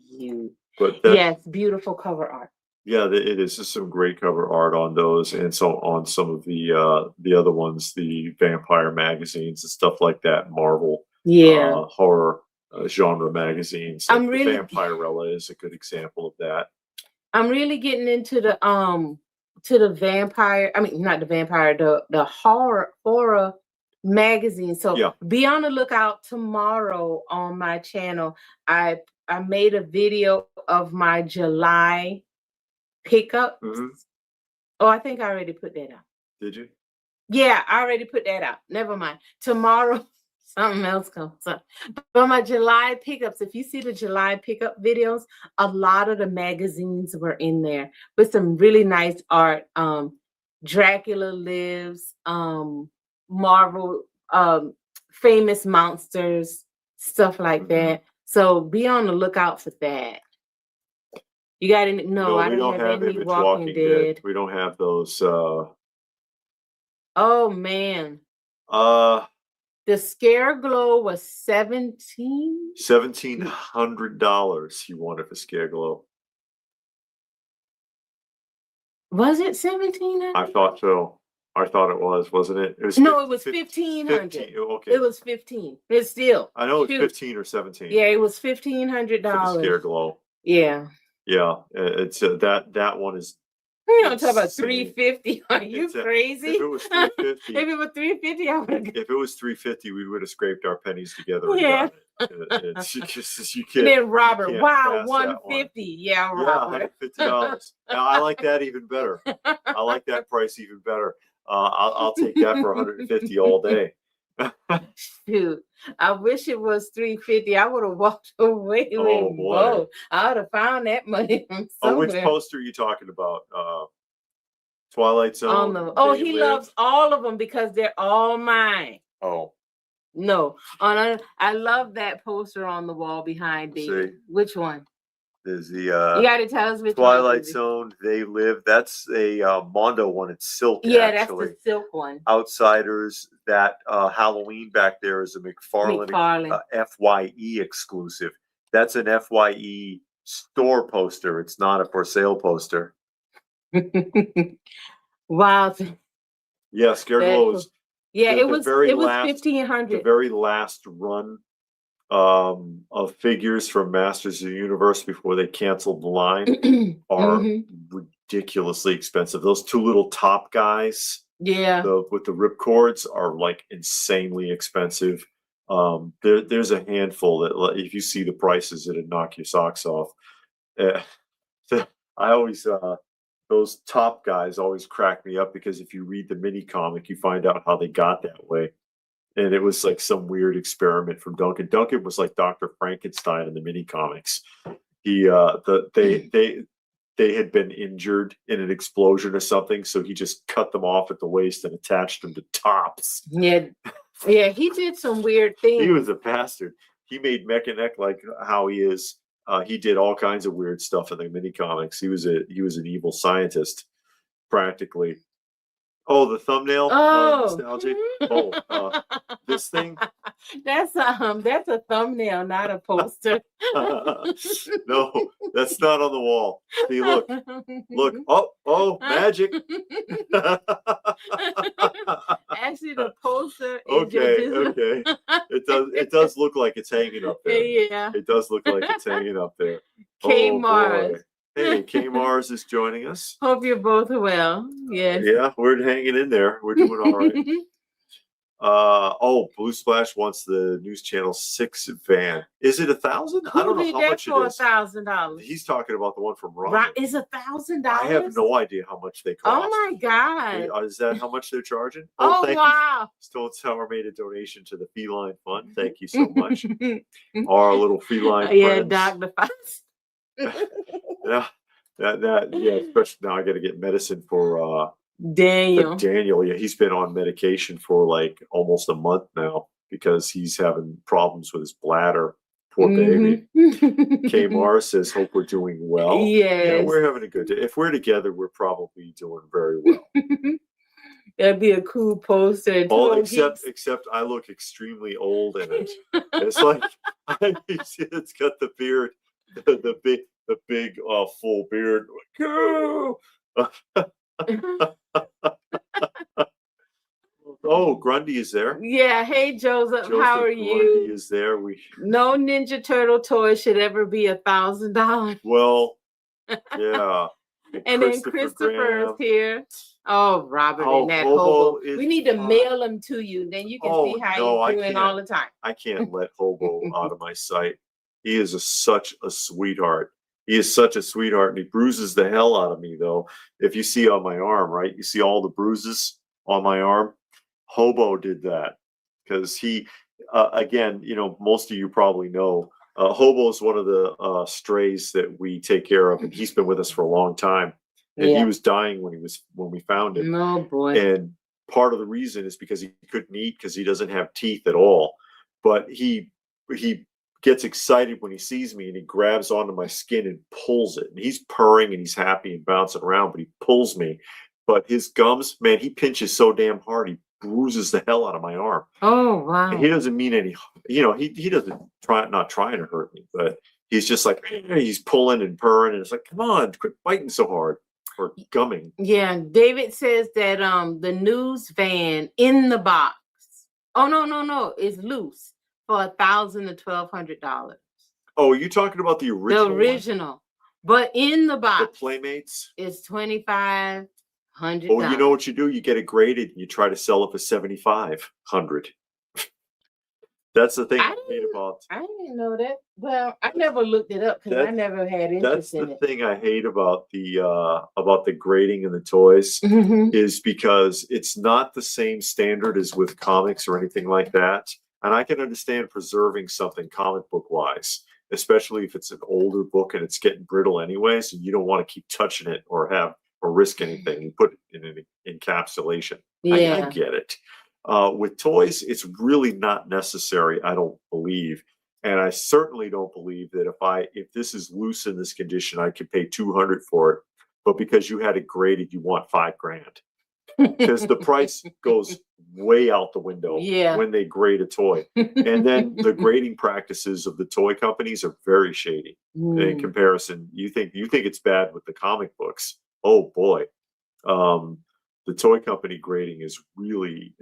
you? But yes, beautiful cover art. Yeah, it is. Just some great cover art on those, and so on some of the other ones, the vampire magazines and stuff like that. Marvel, horror genre magazines. Like Vampirella is a good example of that. I'm really getting into the vampire. I mean, not the vampire. The horror magazine. So be on the lookout tomorrow on my channel. I made a video of my July pickups. Oh, I think I already put that out. Did you? Yeah, I already put that out. Never mind. Tomorrow, something else comes up. But my July pickups, if you see the July pickup videos, a lot of the magazines were in there with some really nice art. Dracula Lives, Marvel, famous monsters, stuff like that. So be on the lookout for that. You got any? No, I don't have any Walking Dead. We don't have those. Oh man. The Scare Glow was $1,700 you wanted for Scare Glow. Was it 1,700? I thought so. I thought it was, wasn't it? It was no, it was 1,500. 15. Okay. It was 15. It's still. I know it's 15 or 17. Yeah, it was $1,500. For the Scare Glow. Yeah. Yeah, it's that one is. You don't talk about 350. Are you crazy? If it was 350, if it was 350, I would. If it was 350, we would have scraped our pennies together. And it's just you can't. And then Robert, wow, 150. Yeah, Robert. Yeah, $150. Now I like that even better. I like that price even better. I'll take that for 150 all day. Shoot, I wish it was 350. I would have walked away with both. I would have found that money from somewhere. Which poster are you talking about? Twilight Zone. He loves all of them because they're all mine. Oh. No, I love that poster on the wall behind David. Which one? There's the you got to tell us which Twilight Zone. They Live. That's a Mondo one. It's silk. Yeah, actually. That's the silk one. Outsiders. That Halloween back there is a McFarlane. FYE exclusive. That's an FYE store poster. It's not a for sale poster. Wow. Yeah, Scare Glow was. Yeah, it was 1,500. The very last run of figures from Masters of the Universe before they canceled the line are ridiculously expensive. Those two little top guys, with the ripcords, are like insanely expensive. There's a handful that if you see the prices, it'd knock your socks off. I always those top guys always crack me up because if you read the mini comic, you find out how they got that way. And it was like some weird experiment from Duncan. Duncan was like Dr. Frankenstein in the mini comics. They had been injured in an explosion or something, so he just cut them off at the waist and attached them to tops. Yeah, he did some weird things. He was a bastard. He made Mechanic like how he is. He did all kinds of weird stuff in the mini comics. He was an evil scientist, practically. Oh, the thumbnail. Nostalgic. This thing. That's a thumbnail, not a poster. No, that's not on the wall. See, look. Oh, magic. Actually, the poster. Okay. It does look like it's hanging up there. Yeah. It does look like it's hanging up there. K Mars. Hey, K Mars is joining us. Hope you're both well. Yes. Yeah, we're hanging in there. We're doing all right. Blue Splash wants the News Channel 6 van. Is it 1,000? I don't know how much it is. $1,000. He's talking about the one from Ron. Is $1,000? I have no idea how much they cost. Oh my God. Is that how much they're charging? Oh, wow. Stone Sour made a donation to the Feline Fund. Thank you so much. Our little feline friends. Dr. Fox. Yeah. Especially now I got to get medicine for Daniel. Yeah, he's been on medication for like almost a month now because he's having problems with his bladder. Poor baby. K. Morris says, hope we're doing well. Yes. Yeah, we're having a good day. If we're together, we're probably doing very well. That'd be a cool poster. Except I look extremely old in it. It's like it's got the beard, the big full beard. Oh, Grundy is there. Yeah. Hey, Joseph, how are you? Grundy is there. No Ninja Turtle toy should ever be $1,000. Well, yeah. And then Christopher's here. Oh, Robert and that hobo. We need to mail them to you. Then you can see how you're doing all the time. I can't let hobo out of my sight. He is such a sweetheart. He is such a sweetheart, and he bruises the hell out of me, though. If you see on my arm, right? You see all the bruises on my arm? Hobo did that because he, again, most of you probably know, Hobo is one of the strays that we take care of, and he's been with us for a long time. And he was dying when we found him. Oh boy! And part of the reason is because he couldn't eat because he doesn't have teeth at all. But he gets excited when he sees me and he grabs onto my skin and pulls it. And he's purring and he's happy and bouncing around, but he pulls me. But his gums, man, he pinches so damn hard he bruises the hell out of my arm. Oh wow! And he doesn't mean any, he doesn't not trying to hurt me, but he's just like he's pulling and purring, and it's like, come on, quit biting so hard or gumming. Yeah, David says that the news van in the box. Oh no, is loose for $1,000 to $1,200. Oh, are you talking about the original? The original, one? But in the box, the Playmates, is $2,500. Oh, you know what you do? You get it graded and you try to sell it for $7,500. That's the thing I hate about. I didn't know that. Well, I never looked it up because I never had interest in it. That's the thing I hate about the grading and the toys is because it's not the same standard as with comics or anything like that. And I can understand preserving something comic book wise, especially if it's an older book and it's getting brittle anyways, and you don't want to keep touching it or risk anything. You put it in an encapsulation. Yeah. I get it. With toys, it's really not necessary, I don't believe. And I certainly don't believe that if this is loose in this condition, I could pay $200 for it. But because you had it graded, you want $5,000. Because the price goes way out the window when they grade a toy. And then the grading practices of the toy companies are very shady in comparison. You think it's bad with the comic books. Oh boy. The toy company grading is really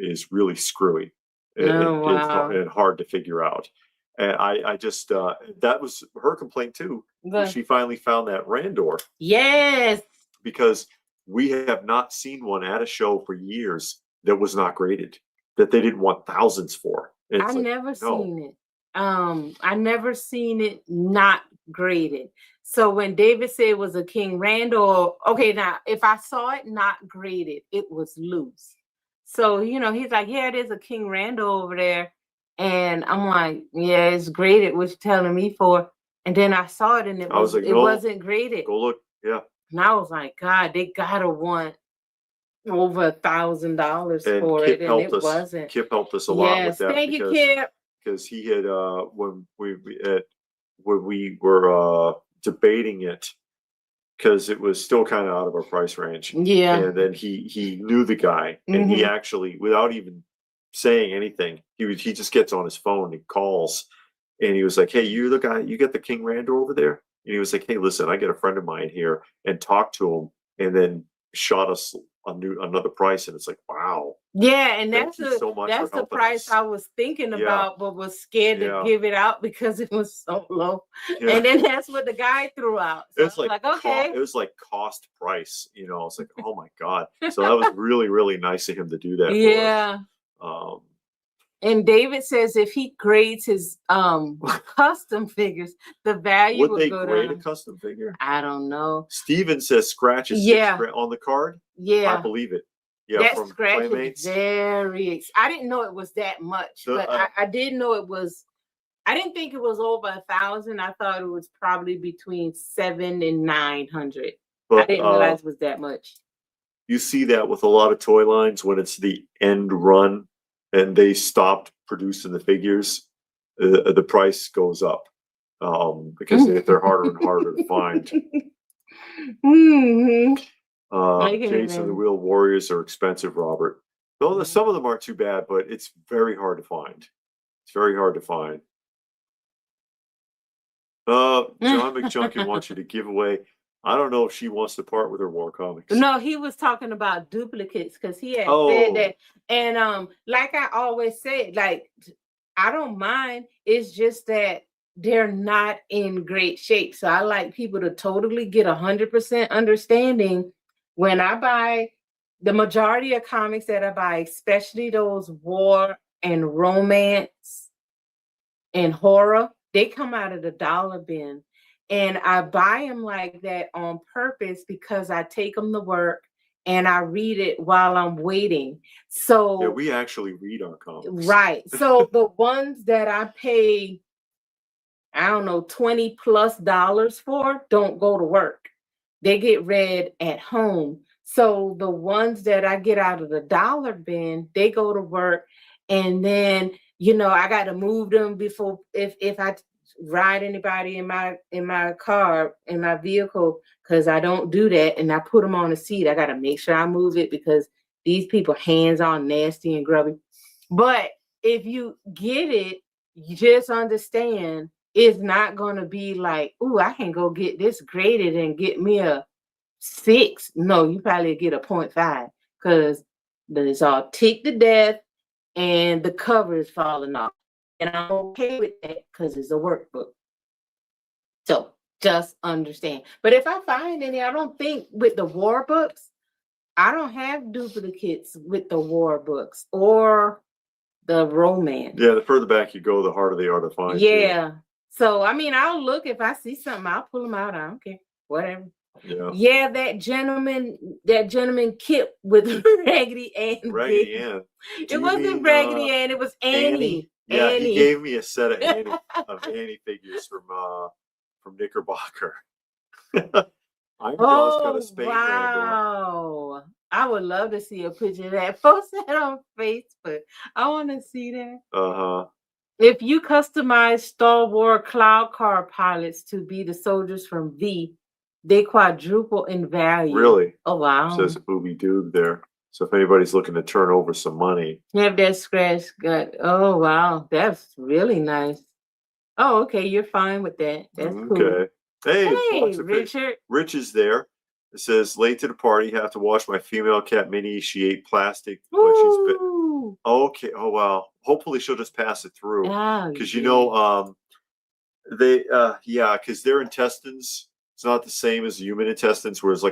screwy and hard to figure out. And I just that was her complaint too. She finally found that Randor. Yes. Because we have not seen one at a show for years that was not graded, that they didn't want thousands for. I've never seen it. I never seen it not graded. So when David said it was a King Randall, okay, now if I saw it not graded, it was loose. So, he's like, yeah, there's a King Randall over there. And I'm like, yeah, it's graded, what you telling me for? And then I saw it and it wasn't graded. Go look, yeah. And I was like, God, they gotta want over $1,000 for it, and it wasn't. Kip helped us a lot with that. Thank you, Kip. Because he had when we were debating it, because it was still kind of out of our price range. Yeah. And then he knew the guy, and he actually, without even saying anything, he just gets on his phone and calls, and he was like, "Hey, you're the guy. You get the King Randor over there?" And he was like, "Hey, listen, I get a friend of mine here," and talked to him, and then shot us another price, and it's like, wow. Yeah, and that's the price I was thinking about, but was scared to give it out because it was so low. Yeah. And then that's what the guy threw out. So it's like okay, it was like cost price. It's like, oh my god. So that was really, really nice of him to do that. Yeah. For us. And David says if he grades his custom figures, the value would they go grade a down. custom figure? I don't know. Steven says scratch is Yeah. $6 on the card. Yeah. I believe it. Yeah, that from scratch Playmates. is very. I didn't know it was that much, but I did know it was. I didn't think it was over 1,000. I thought it was probably between 700 and 900. I didn't realize it was that much. You see that with a lot of toy lines when it's the end run and they stopped producing the figures, the price goes up because they're harder and harder to find. Jason, the Wheel Warriors are expensive, Robert. Though some of them aren't too bad, but it's very hard to find. It's very hard to find. John McJunkin wants you to give away. I don't know if she wants to part with her war comics. No, he was talking about duplicates because he had said that. And like I always said, like I don't mind. It's just that they're not in great shape. So I like people to totally get 100% understanding when I buy the majority of comics that I buy, especially those war and romance and horror. They come out of the dollar bin. And I buy them like that on purpose because I take them to work and I read it while I'm waiting. So yeah, we actually read our comics. Right. So the ones that I pay, I don't know, $20+ for don't go to work. They get read at home. So the ones that I get out of the dollar bin, they go to work. And then, I got to move them before if I ride anybody in my car, in my vehicle, because I don't do that. And I put them on the seat. I got to make sure I move it because these people hands on nasty and grubby. But if you get it, you just understand it's not going to be like, ooh, I can go get this graded and get me a 6. No, you probably get a 0.5 because it's all ticked to death and the cover is falling off. And I'm okay with that because it's a workbook. So just understand. But if I find any, I don't think with the war books, I don't have duplicates with the war books or the romance. Yeah, the further back you go, the harder they are to find. Yeah. Too. So, I mean, I'll look. If I see something, I'll pull them out. I don't care. Whatever. Yeah, that gentleman Kip with Raggedy Ann. Raggedy Ann. It wasn't Raggedy Ann. It was Annie. Yeah, Annie. He gave me a set of Annie figures from Knickerbocker. I'm got a Spain wow. I would love to see a picture of that. Post that on Facebook. I want to see that. If you customize Star Wars Cloud Car pilots to be the soldiers from V, they quadruple in value. Really? Oh, wow. Says Booby Doob there. So if anybody's looking to turn over some money. Have that scratch gut. Oh, wow. That's really nice. Oh, okay. You're fine with that. That's cool. Okay. Hey, Richard. Rich is there. It says, late to the party, have to wash my female cat Minnie. She ate plastic when she's been. Okay. Oh, wow. Hopefully she'll just pass it through. Because, because their intestines, it's not the same as human intestines where it's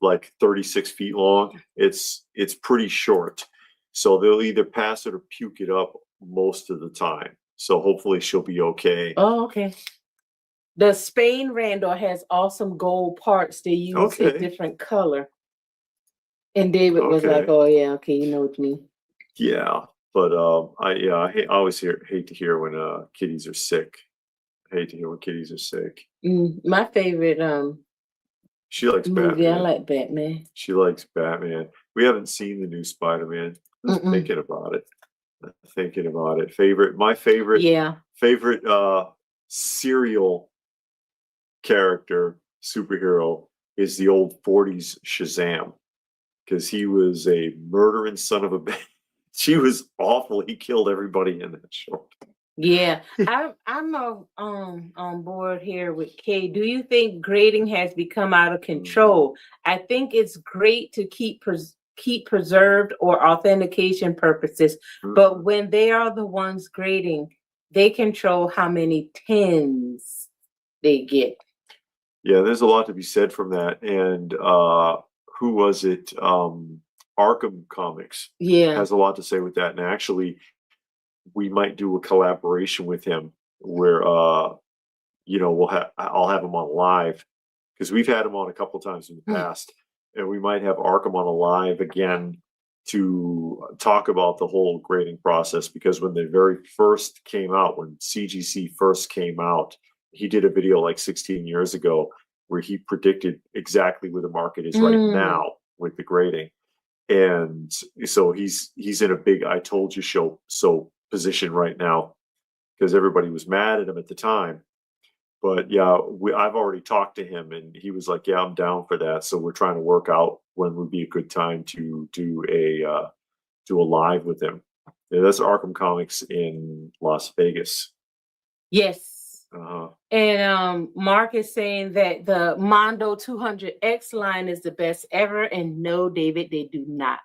like 36 feet long. It's pretty short. So they'll either pass it or puke it up most of the time. So hopefully she'll be okay. Oh, okay. The Spain Randall has awesome gold parts. They use a different color. And David was like, "Oh yeah, okay, you know what you mean." Yeah, but I always hate to hear when kitties are sick. I hate to hear when kitties are sick. My favorite she likes movie. Batman. I like Batman. She likes Batman. We haven't seen the new Spider-Man. Just thinking about it. My favorite serial character superhero is the old 40s Shazam, because he was a murdering son of a bitch. He was awful. He killed everybody in that show. Yeah, I'm on board here with Kay. Do you think grading has become out of control? I think it's great to keep preserved or authentication purposes, but when they are the ones grading, they control how many 10s they get. Yeah, there's a lot to be said from that. And who was it? Arkham Comics has a lot to say with that. And actually, we might do a collaboration with him where I'll have him on live, because we've had him on a couple times in the past, and we might have Arkham on a live again to talk about the whole grading process, because when they very first came out, when CGC first came out, he did a video like 16 years ago where he predicted exactly where the market is right now with the grading. And so he's in a big I told you so position right now, because everybody was mad at him at the time. But yeah, I've already talked to him, and he was like, "Yeah, I'm down for that." So we're trying to work out when would be a good time to do a live with him. Yeah, that's Arkham Comics in Las Vegas. Yes. And Mark is saying that the Mondo 200X line is the best ever, and no, David, they do not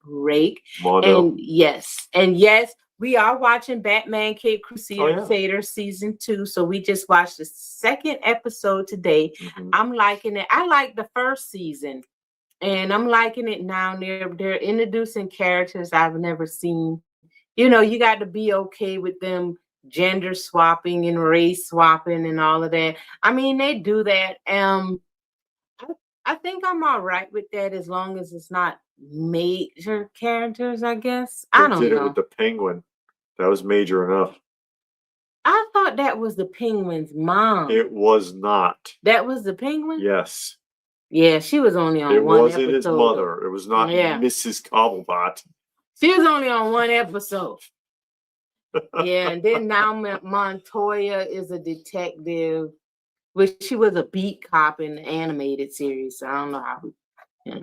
break. Mondo. And yes, we are watching Batman Cape Crusader season 2. So we just watched the second episode today. I'm liking it. I like the first season, and I'm liking it now. They're introducing characters I've never seen. You know, you got to be okay with them gender swapping and race swapping and all of that. I mean, they do that. I think I'm all right with that, as long as it's not major characters, I guess. I don't know. Did it with the Penguin. That was major enough. I thought that was the Penguin's mom. It was not. That was the Penguin? Yes. Yeah, she was only on one episode. It wasn't his mother. It was not Mrs. Cobblebot. She was only on one episode. Yeah, and then now Montoya is a detective, which she was a beat cop in the animated series. So I don't know how,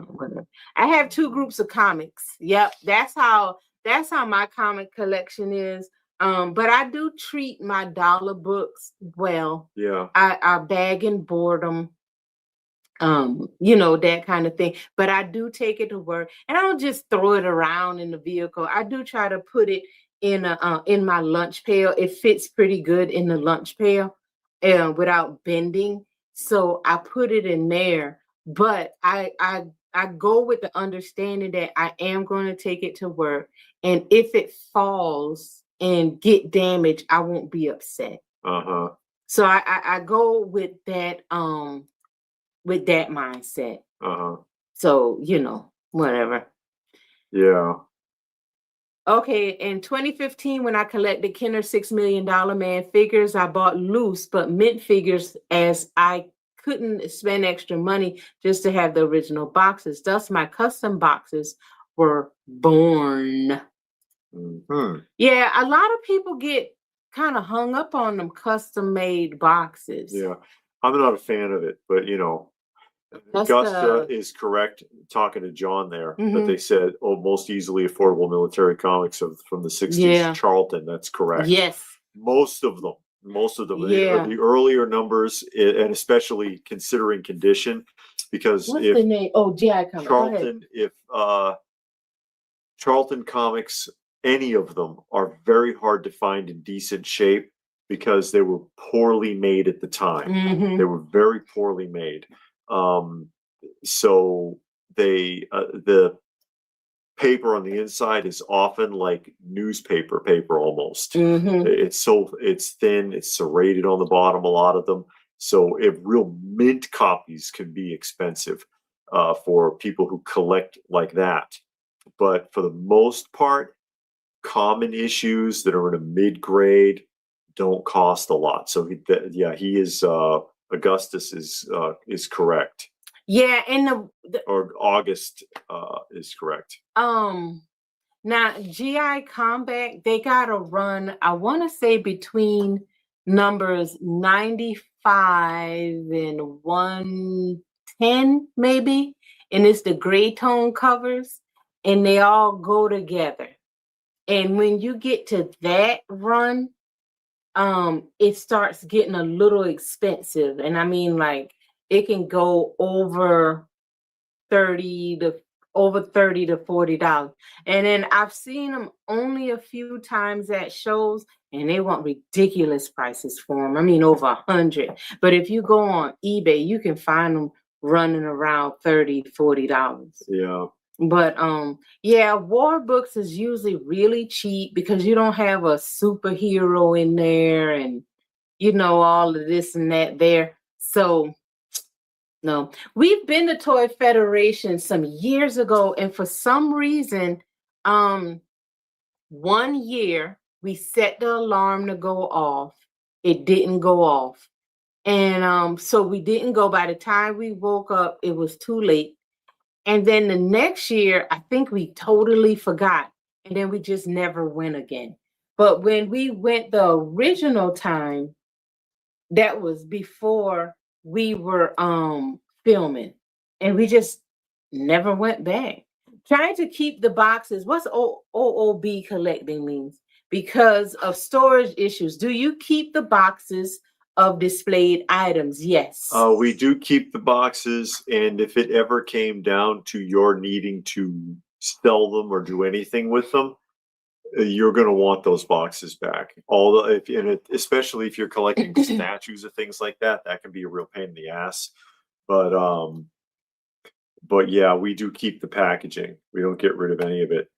whatever. I have 2 groups of comics. Yep, that's how my comic collection is. But I do treat my dollar books well. Yeah. I bag and board them. That kind of thing. But I do take it to work, and I don't just throw it around in the vehicle. I do try to put it in my lunch pail. It fits pretty good in the lunch pail without bending. So I put it in there. But I go with the understanding that I am going to take it to work, and if it falls and get damaged, I won't be upset. So I go with that mindset. So whatever. Yeah. Okay, in 2015, when I collected Kenner $6 Million Man figures, I bought loose but mint figures, as I couldn't spend extra money just to have the original boxes. Thus, my custom boxes were born. Yeah, a lot of people get kind of hung up on them custom-made boxes. Yeah, I'm not a fan of it, but Augusta is correct, talking to John there, but they said, most easily affordable military comics from the 60s. Yeah. Charlton, that's correct. Yes. Most of them. Yeah. The earlier numbers, and especially considering condition, because what's the name? Oh, GI Comics. Charlton, if Charlton comics, any of them are very hard to find in decent shape, because they were poorly made at the time. They were very poorly made. So the paper on the inside is often like newspaper paper almost. It's thin, it's serrated on the bottom, a lot of them. So if real mint copies can be expensive for people who collect like that. But for the most part, common issues that are in a mid-grade don't cost a lot. So he is Augustus is correct. Yeah, and or August is correct. Now GI Combat, they got to run, I want to say, between numbers 95 and 110 maybe, and it's the gray tone covers, and they all go together. And when you get to that run, it starts getting a little expensive. And I mean, like, it can go over $30 to $40. And then I've seen them only a few times at shows, and they want ridiculous prices for them. I mean, over $100. But if you go on eBay, you can find them running around $30 to $40. Yeah. But yeah, war books is usually really cheap because you don't have a superhero in there and all of this and that there. So no, we've been to Toy Federation some years ago, and for some reason, one year we set the alarm to go off. It didn't go off. And so we didn't go. By the time we woke up, it was too late. And then the next year, I think we totally forgot. And then we just never went again. But when we went the original time, that was before we were filming. And we just never went back. Trying to keep the boxes. What's OOB collecting means? Because of storage issues. Do you keep the boxes of displayed items? Yes. We do keep the boxes, and if it ever came down to your needing to sell them or do anything with them, you're going to want those boxes back. Especially if you're collecting statues or things like that, that can be a real pain in the ass. But yeah, we do keep the packaging. We don't get rid of any of it.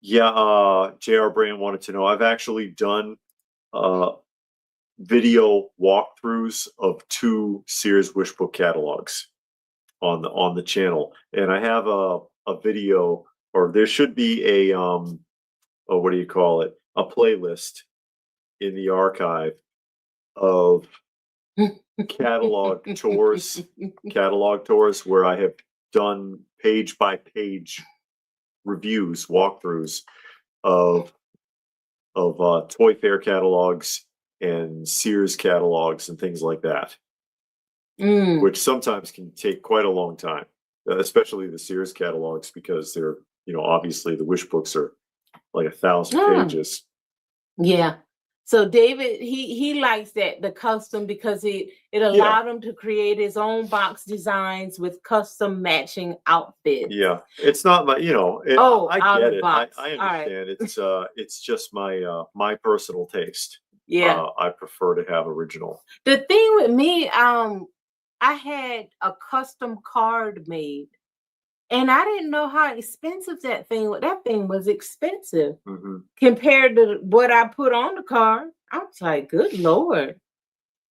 Yeah, JR Brand wanted to know, I've actually done video walkthroughs of 2 Sears Wish Book catalogs on the channel, and I have a video, or there should be a what do you call it, a playlist in the archive of catalog tours where I have done page by page reviews, walkthroughs of Toy Fair catalogs and Sears catalogs and things like that, which sometimes can take quite a long time, especially the Sears catalogs, because they're, obviously the Wish books are like 1,000 pages. Yeah. So David, he likes the custom, because it allowed him to create his own box designs with custom matching outfits. Yeah, it's not my, I get it. I understand. Right. It's just my personal taste. Yeah, I prefer to have original. The thing with me, I had a custom card made, and I didn't know how expensive that thing was expensive compared to what I put on the card. I was like, good Lord.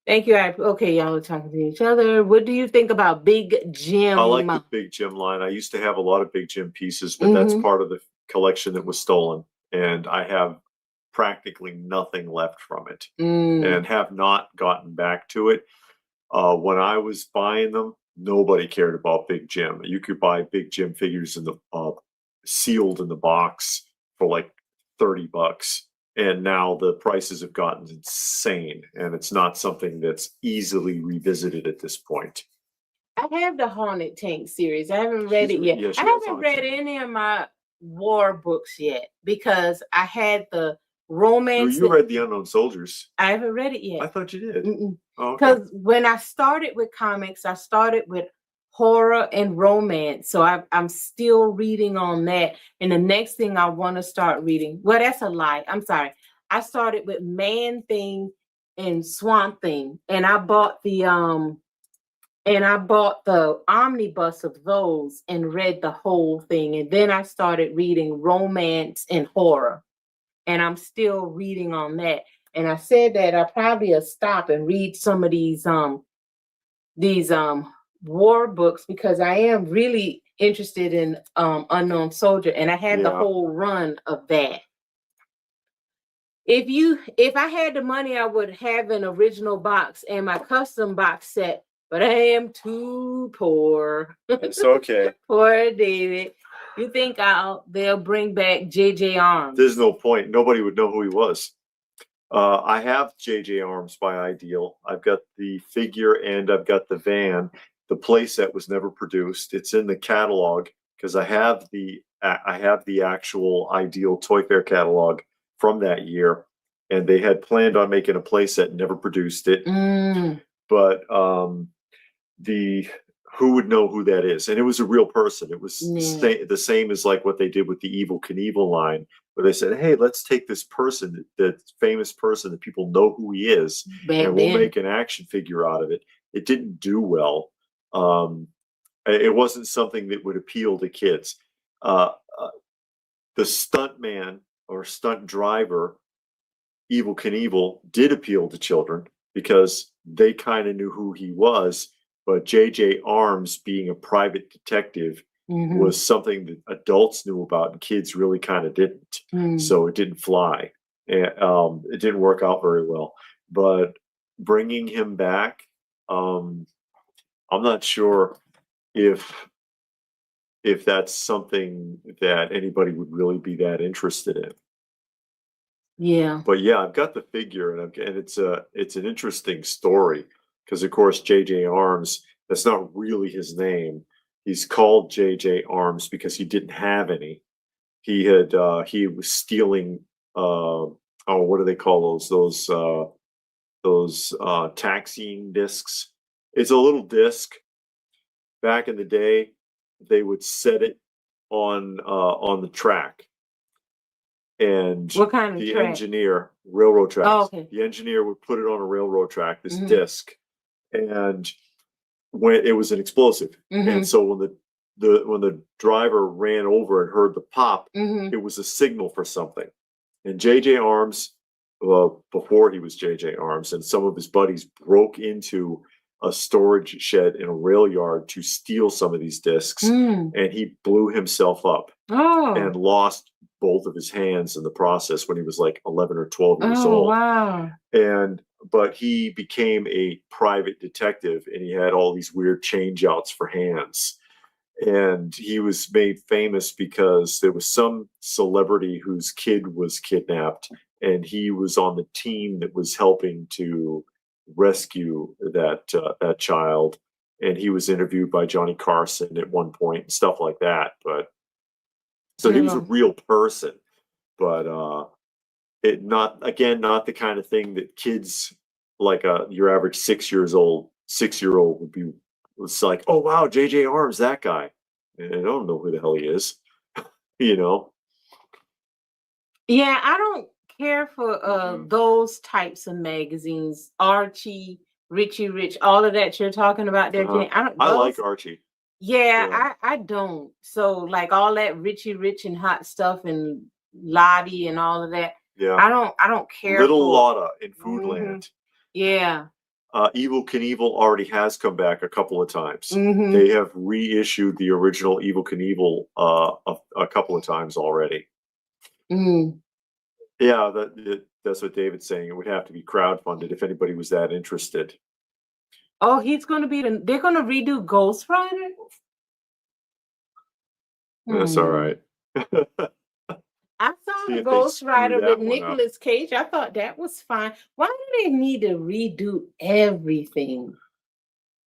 Thank you. Okay, y'all are talking to each other. What do you think about Big Jim? I like the Big Jim line. I used to have a lot of Big Jim pieces, but that's part of the collection that was stolen. And I have practically nothing left from it and have not gotten back to it. When I was buying them, nobody cared about Big Jim. You could buy Big Jim figures in the sealed in the box for like $30, and now the prices have gotten insane, and it's not something that's easily revisited at this point. I have the Haunted Tank series. I haven't read it yet. I haven't read any of my war books yet, because I had the romance. You read The Unknown Soldiers. I haven't read it yet. I thought you did. Because when I started with comics, I started with horror and romance. So I'm still reading on that. And the next thing I want to start reading, well, that's a lie. I'm sorry. I started with Man Thing and Swamp Thing, and I bought the omnibus of those and read the whole thing. And then I started reading romance and horror, and I'm still reading on that. And I said that I probably will stop and read some of these war books, because I am really interested in Unknown Soldier, and I had the whole run of that. If I had the money, I would have an original box and my custom box set, but I am too poor. It's okay. Poor David. You think they'll bring back JJ Arms? There's no point. Nobody would know who he was. I have JJ Arms by Ideal. I've got the figure and I've got the van. The playset was never produced. It's in the catalog because I have the actual Ideal Toy Fair catalog from that year, and they had planned on making a playset and never produced it. But who would know who that is? And it was a real person. It was the same as like what they did with the Evil Knievel line, where they said, hey, let's take this person, the famous person that people know who he is, and we'll make an action figure out of it. It didn't do well. It wasn't something that would appeal to kids. uh, uh, the stunt man or stunt driver, Evil Knievel, did appeal to children because they kind of knew who he was. But J.J. Arms, being a private detective, was something that adults knew about and kids really kind of didn't. So it didn't fly. And, it didn't work out very well. But bringing him back, I'm not sure if that's something that anybody would really be that interested in. Yeah. But yeah, I've got the figure, and it's an interesting story because, of course, J.J. Arms, that's not really his name. He's called J.J. Arms because he didn't have any. He was stealing, what do they call those taxiing discs? It's a little disc. Back in the day, they would set it on the track. And what kind of the track? engineer, railroad tracks. Oh, okay. The engineer would put it on a railroad track, this disc, and when it was an explosive. And so when the driver ran over and heard the pop, it was a signal for something. And J.J. Arms, before he was J.J. Arms, and some of his buddies broke into a storage shed in a rail yard to steal some of these discs, and he blew himself up and lost both of his hands in the process when he was like 11 or 12 years old. Wow. But he became a private detective, and he had all these weird change outs for hands. And he was made famous because there was some celebrity whose kid was kidnapped, and he was on the team that was helping to rescue that child. And he was interviewed by Johnny Carson at one point and stuff like that. But so he was a real person, but not the kind of thing that kids like your average 6-year-old would be. Was like, oh wow, J.J. Arms, that guy. And I don't know who the hell he is, you know. Yeah, I don't care for those types of magazines, Archie, Richie Rich, all of that you're talking about there. I like Archie. Yeah, I don't. So like all that Richie Rich and hot stuff and Lottie and all of that. Yeah. I don't care Little for Lotta in Foodland. Yeah. Evil Knievel already has come back a couple of times. They have reissued the original Evil Knievel a couple of times already. Yeah, that's what David's saying. It would have to be crowdfunded if anybody was that interested. Oh, he's going to be they're going to redo Ghost Rider? That's all right. I saw the Ghost Rider with Nicolas Cage. I thought that was fine. Why do they need to redo everything?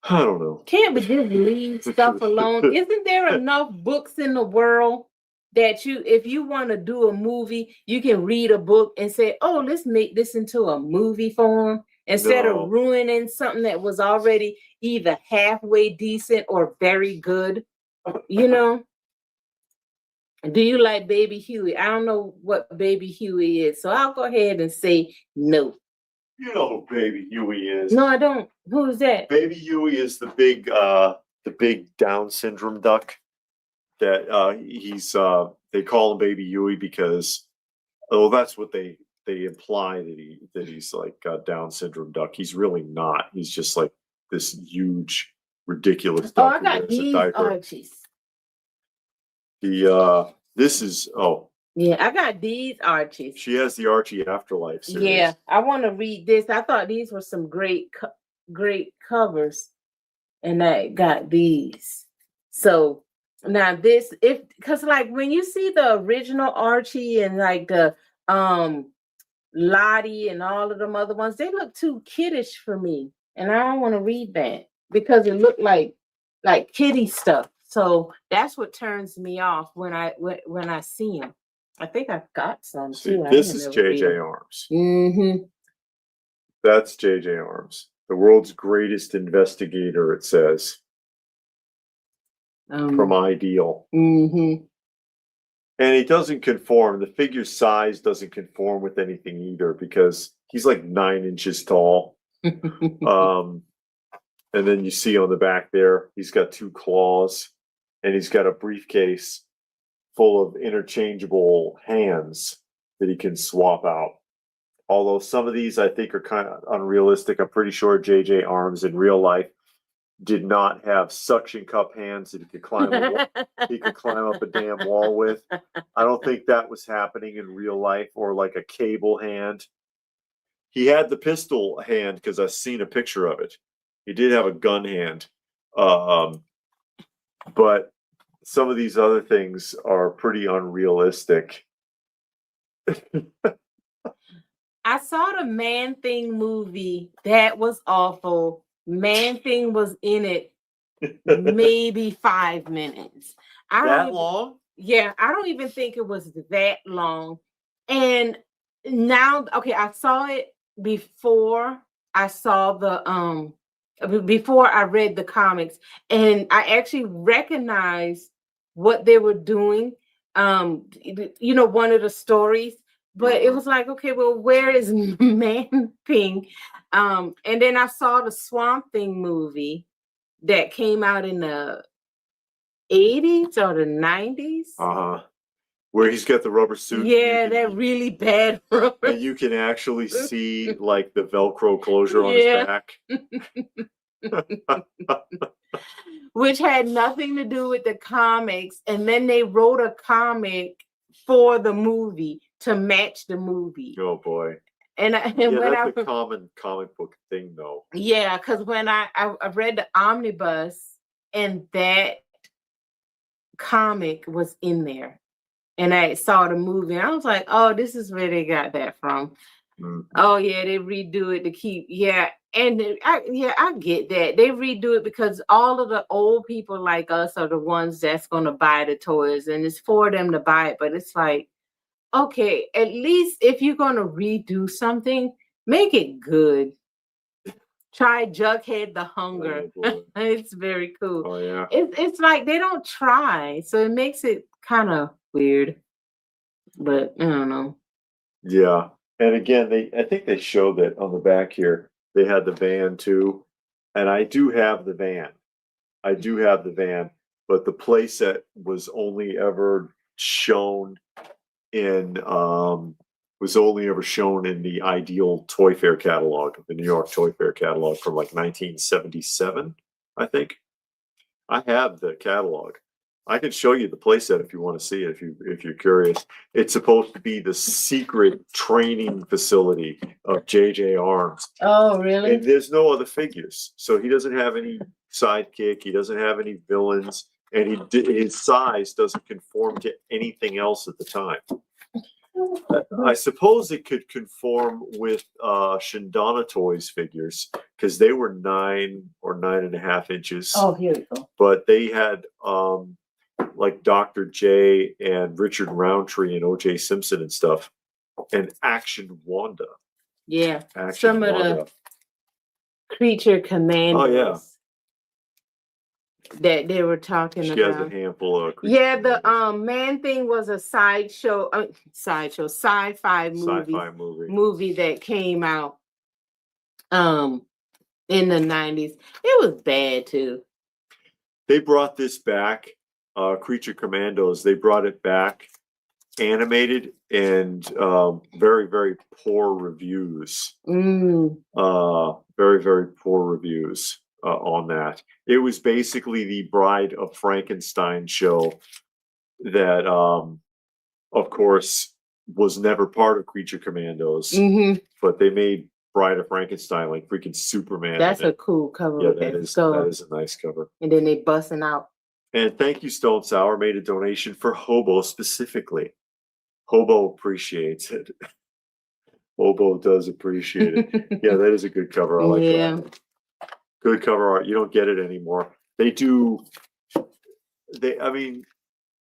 I don't know. Can't we just leave stuff alone? Isn't there enough books in the world that if you want to do a movie, you can read a book and say, oh, let's make this into a movie form instead of ruining something that was already either halfway decent or very good, you know? Do you like Baby Huey? I don't know what Baby Huey is, so I'll go ahead and say no. You know who Baby Huey is. No, I don't. Who is that? Baby Huey is the big Down syndrome duck. That he's they call him Baby Huey because that's what they imply that he's like a Down syndrome duck. He's really not. He's just like this huge, ridiculous duck. Oh, I got these Archies. This is yeah, I got these Archies. She has the Archie Afterlife series. Yeah, I want to read this. I thought these were some great covers, and I got these. So now this, because like when you see the original Archie and like the Lottie and all of them other ones, they look too kiddish for me, and I don't want to read that because it looked like kiddie stuff. So that's what turns me off when I see them. I think I've got some too. This is J.J. Arms. That's J.J. Arms, the world's greatest investigator. It says from Ideal. And he doesn't conform. The figure size doesn't conform with anything either because he's like 9 inches tall. And then you see on the back there, he's got 2 claws. And he's got a briefcase full of interchangeable hands that he can swap out. Although some of these I think are kind of unrealistic. I'm pretty sure JJ Arms in real life did not have suction cup hands that he could climb up a damn wall with. I don't think that was happening in real life, or like a cable hand. He had the pistol hand because I've seen a picture of it. He did have a gun hand. But some of these other things are pretty unrealistic. I saw the Man Thing movie. That was awful. Man Thing was in it maybe 5 minutes. That long? Yeah, I don't even think it was that long. And now, okay, I saw it before I saw the before I read the comics, and I actually recognized what they were doing. You know, one of the stories, but it was like, okay, well, where is Man Thing? And then I saw the Swamp Thing movie that came out in the 80s or the 90s. Where he's got the rubber suit. Yeah, that really bad rubber. And you can actually see like the Velcro closure on his back. Which had nothing to do with the comics. And then they wrote a comic for the movie to match the movie. Oh boy. And that's a common comic book thing though. Yeah, because when I read the omnibus, and that comic was in there. And I saw the movie, and I was like, oh, this is where they got that from. Oh yeah, they redo it to keep, and I get that. They redo it because all of the old people like us are the ones that's gonna buy the toys, and it's for them to buy it. But it's like, okay, at least if you're gonna redo something, make it good. Try Jughead the Hunger. Oh, it's very cool. Oh yeah. It's like they don't try, so it makes it kind of weird. But I don't know. Yeah. And again, I think they showed that on the back here. They had the van too. And I do have the van. But the playset was only ever shown in the Ideal Toy Fair catalog, the New York Toy Fair catalog from like 1977, I think. I have the catalog. I can show you the playset if you want to see it, if you're curious. It's supposed to be the secret training facility of JJ Arms. Oh, really? And there's no other figures. So he doesn't have any sidekick. He doesn't have any villains. And his size doesn't conform to anything else at the time. I suppose it could conform with Shindana Toys figures because they were 9 or 9.5 inches. Oh, here we go. But they had like Dr. J and Richard Roundtree and O.J. Simpson and stuff, and Action Wanda. Yeah, some of the Creature Commandos. Oh yeah. That they were talking about. She has a handful of. The Man Thing was a sci-fi movie that came out in the 90s. It was bad too. They brought this back, Creature Commandos. They brought it back animated, and very, very poor reviews. Very, very poor reviews on that. It was basically the Bride of Frankenstein show that, of course, was never part of Creature Commandos, but they made Bride of Frankenstein like freaking Superman. That's a cool cover. Yeah, that is a nice cover. And then they busting out. And thank you, Stone Sour made a donation for Hobo specifically. Hobo appreciates it. Hobo does appreciate it. Yeah, that is a good cover. I like that. Good cover art. You don't get it anymore. They do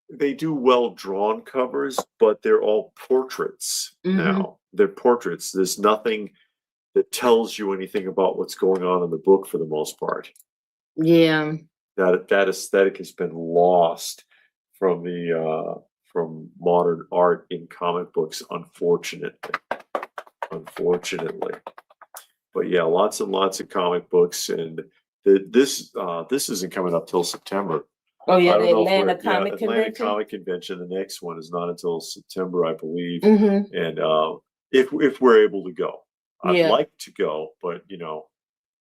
well drawn covers, but they're all portraits now. They're portraits. There's nothing that tells you anything about what's going on in the book for the most part. Yeah. That aesthetic has been lost from from modern art in comic books, unfortunately. But yeah, lots and lots of comic books, and this isn't coming up till September. Oh yeah, I the don't know if Atlanta we're, Comic Atlanta Convention. Comic Convention. The next one is not until September, I believe. Mm-hmm. And if we're able to go, I'd Yeah. like to go, but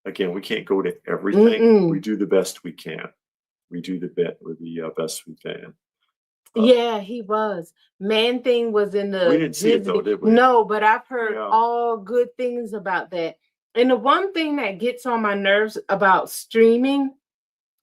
again, we can't go to everything. We do the best we can. We do the best we can. Yeah, he was. Man Thing was in the We didn't see it though, Disney. did we? No, but I've heard Yeah. all good things about that. And the one thing that gets on my nerves about streaming,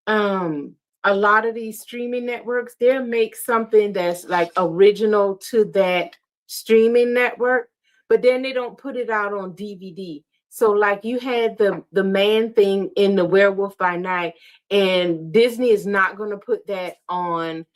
a lot of these streaming networks, they'll make something that's like original to that streaming network, but then they don't put it out on DVD. So like you had the Man Thing in the Werewolf by Night, and Disney is not going to put that on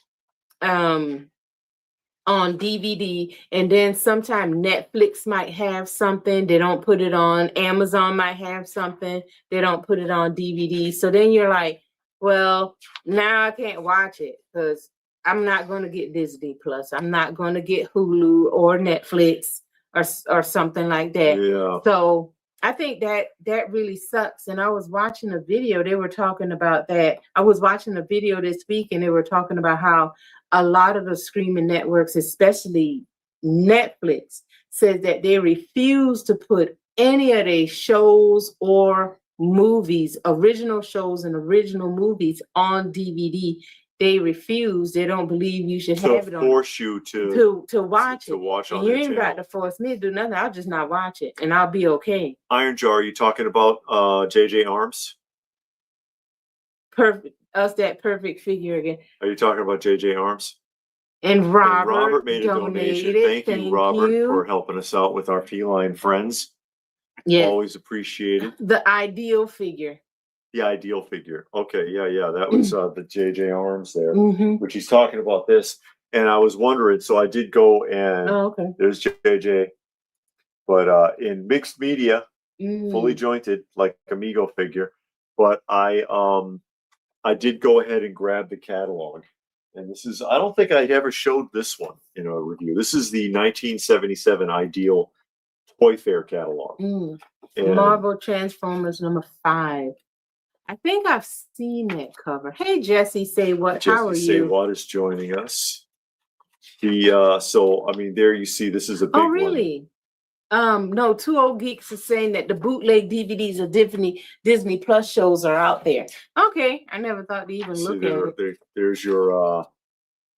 DVD, and then sometime Netflix might have something, they don't put it on. Amazon might have something, they don't put it on DVD. So then you're like, well, now I can't watch it because I'm not going to get Disney Plus. I'm not going to get Hulu or Netflix or something like that. Yeah. So I think that really sucks. And I was watching a video, they were talking about that. I was watching a video this week and they were talking about how a lot of the streaming networks, especially Netflix, says that they refuse to put any of their shows or movies, original shows and original movies on DVD. They refuse. They don't believe you should have it on. Force you to watch it. To watch on and you their ain't channel. got to force me to do nothing. I'll just not watch it and I'll be okay. Iron Jar, are you talking about JJ Arms? Perfect. Us that perfect figure again. Are you talking about JJ Arms? And Robert made a donation. Thank you, Robert, for helping us out with our feline friends. Yeah. Always appreciated. The ideal figure. The ideal figure. Okay, yeah. That was the JJ Arms there, which he's talking about this. And I was wondering, so I did go and there's JJ, but in mixed media, fully jointed, like Amigo figure. But I did go ahead and grab the catalog. And this is, I don't think I ever showed this one in a review. This is the 1977 Ideal Toy Fair catalog. Marvel Transformers #5. I think I've seen that cover. Hey, Jesse, say what? How are you? Jesse say what is joining us. So I mean, there you see, this is a big one. Oh, really? No, Two Old Geeks is saying that the bootleg DVDs of Disney Plus shows are out there. Okay, I never thought to even look at it. There's your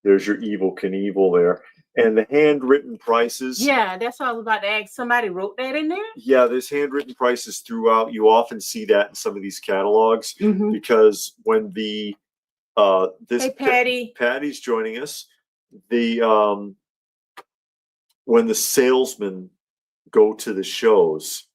Evel Knievel there, and the handwritten prices. Yeah, that's what I was about to ask. Somebody wrote that in there? Yeah, there's handwritten prices throughout. You often see that in some of these catalogs because when the Patty's joining us. When the salesmen go to the shows,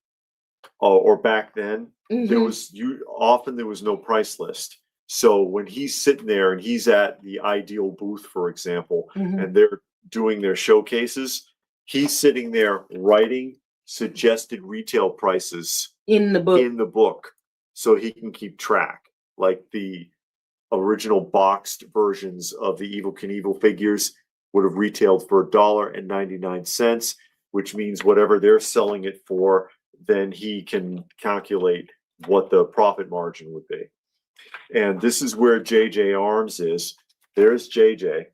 or back then, there was no price list. So when he's sitting there and he's at the Ideal booth, for example, and they're doing their showcases, he's sitting there writing suggested retail prices in the book, so he can keep track. Like the original boxed versions of the Evel Knievel figures would have retailed for $1.99, which means whatever they're selling it for, then he can calculate what the profit margin would be. And this is where JJ Arms is. There's JJ,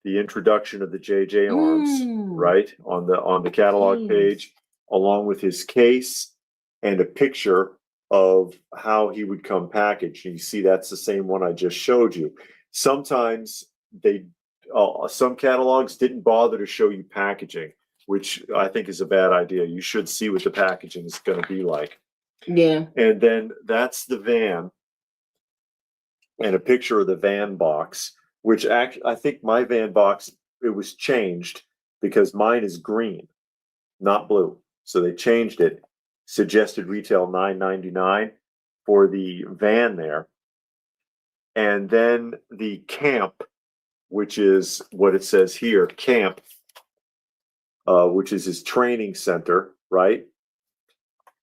the introduction of the JJ Arms, right? On the catalog page, along with his case and a picture of how he would come packaged. And you see that's the same one I just showed you. Sometimes some catalogs didn't bother to show you packaging, which I think is a bad idea. You should see what the packaging is going to be like. Yeah. And then that's the van and a picture of the van box, which actually, I think my van box, it was changed because mine is green, not blue. So they changed it. Suggested retail $9.99 for the van there. And then the camp, which is what it says here, camp, which is his training center, right?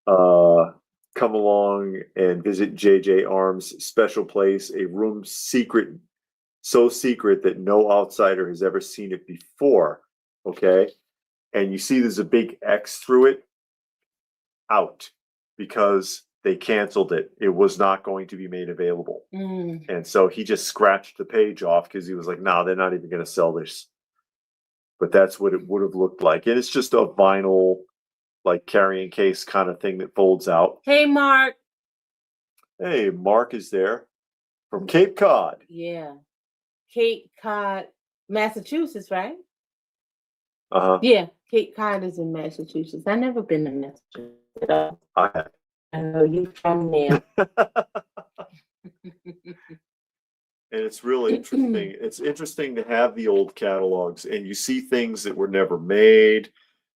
Come along and visit JJ Arms' special place, a room so secret that no outsider has ever seen it before, okay? And you see there's a big X through it, out, because they canceled it. It was not going to be made available. Mm. And so he just scratched the page off because he was like, no, they're not even going to sell this. But that's what it would have looked like. And it's just a vinyl, like carrying case kind of thing that folds out. Hey, Mark. Hey, Mark is there from Cape Cod. Yeah. Cape Cod, Massachusetts, right? Uh-huh. Yeah, Cape Cod is in Massachusetts. I've never been to Massachusetts. I have. I know you from there. And it's really interesting. It's interesting to have the old catalogs, and you see things that were never made.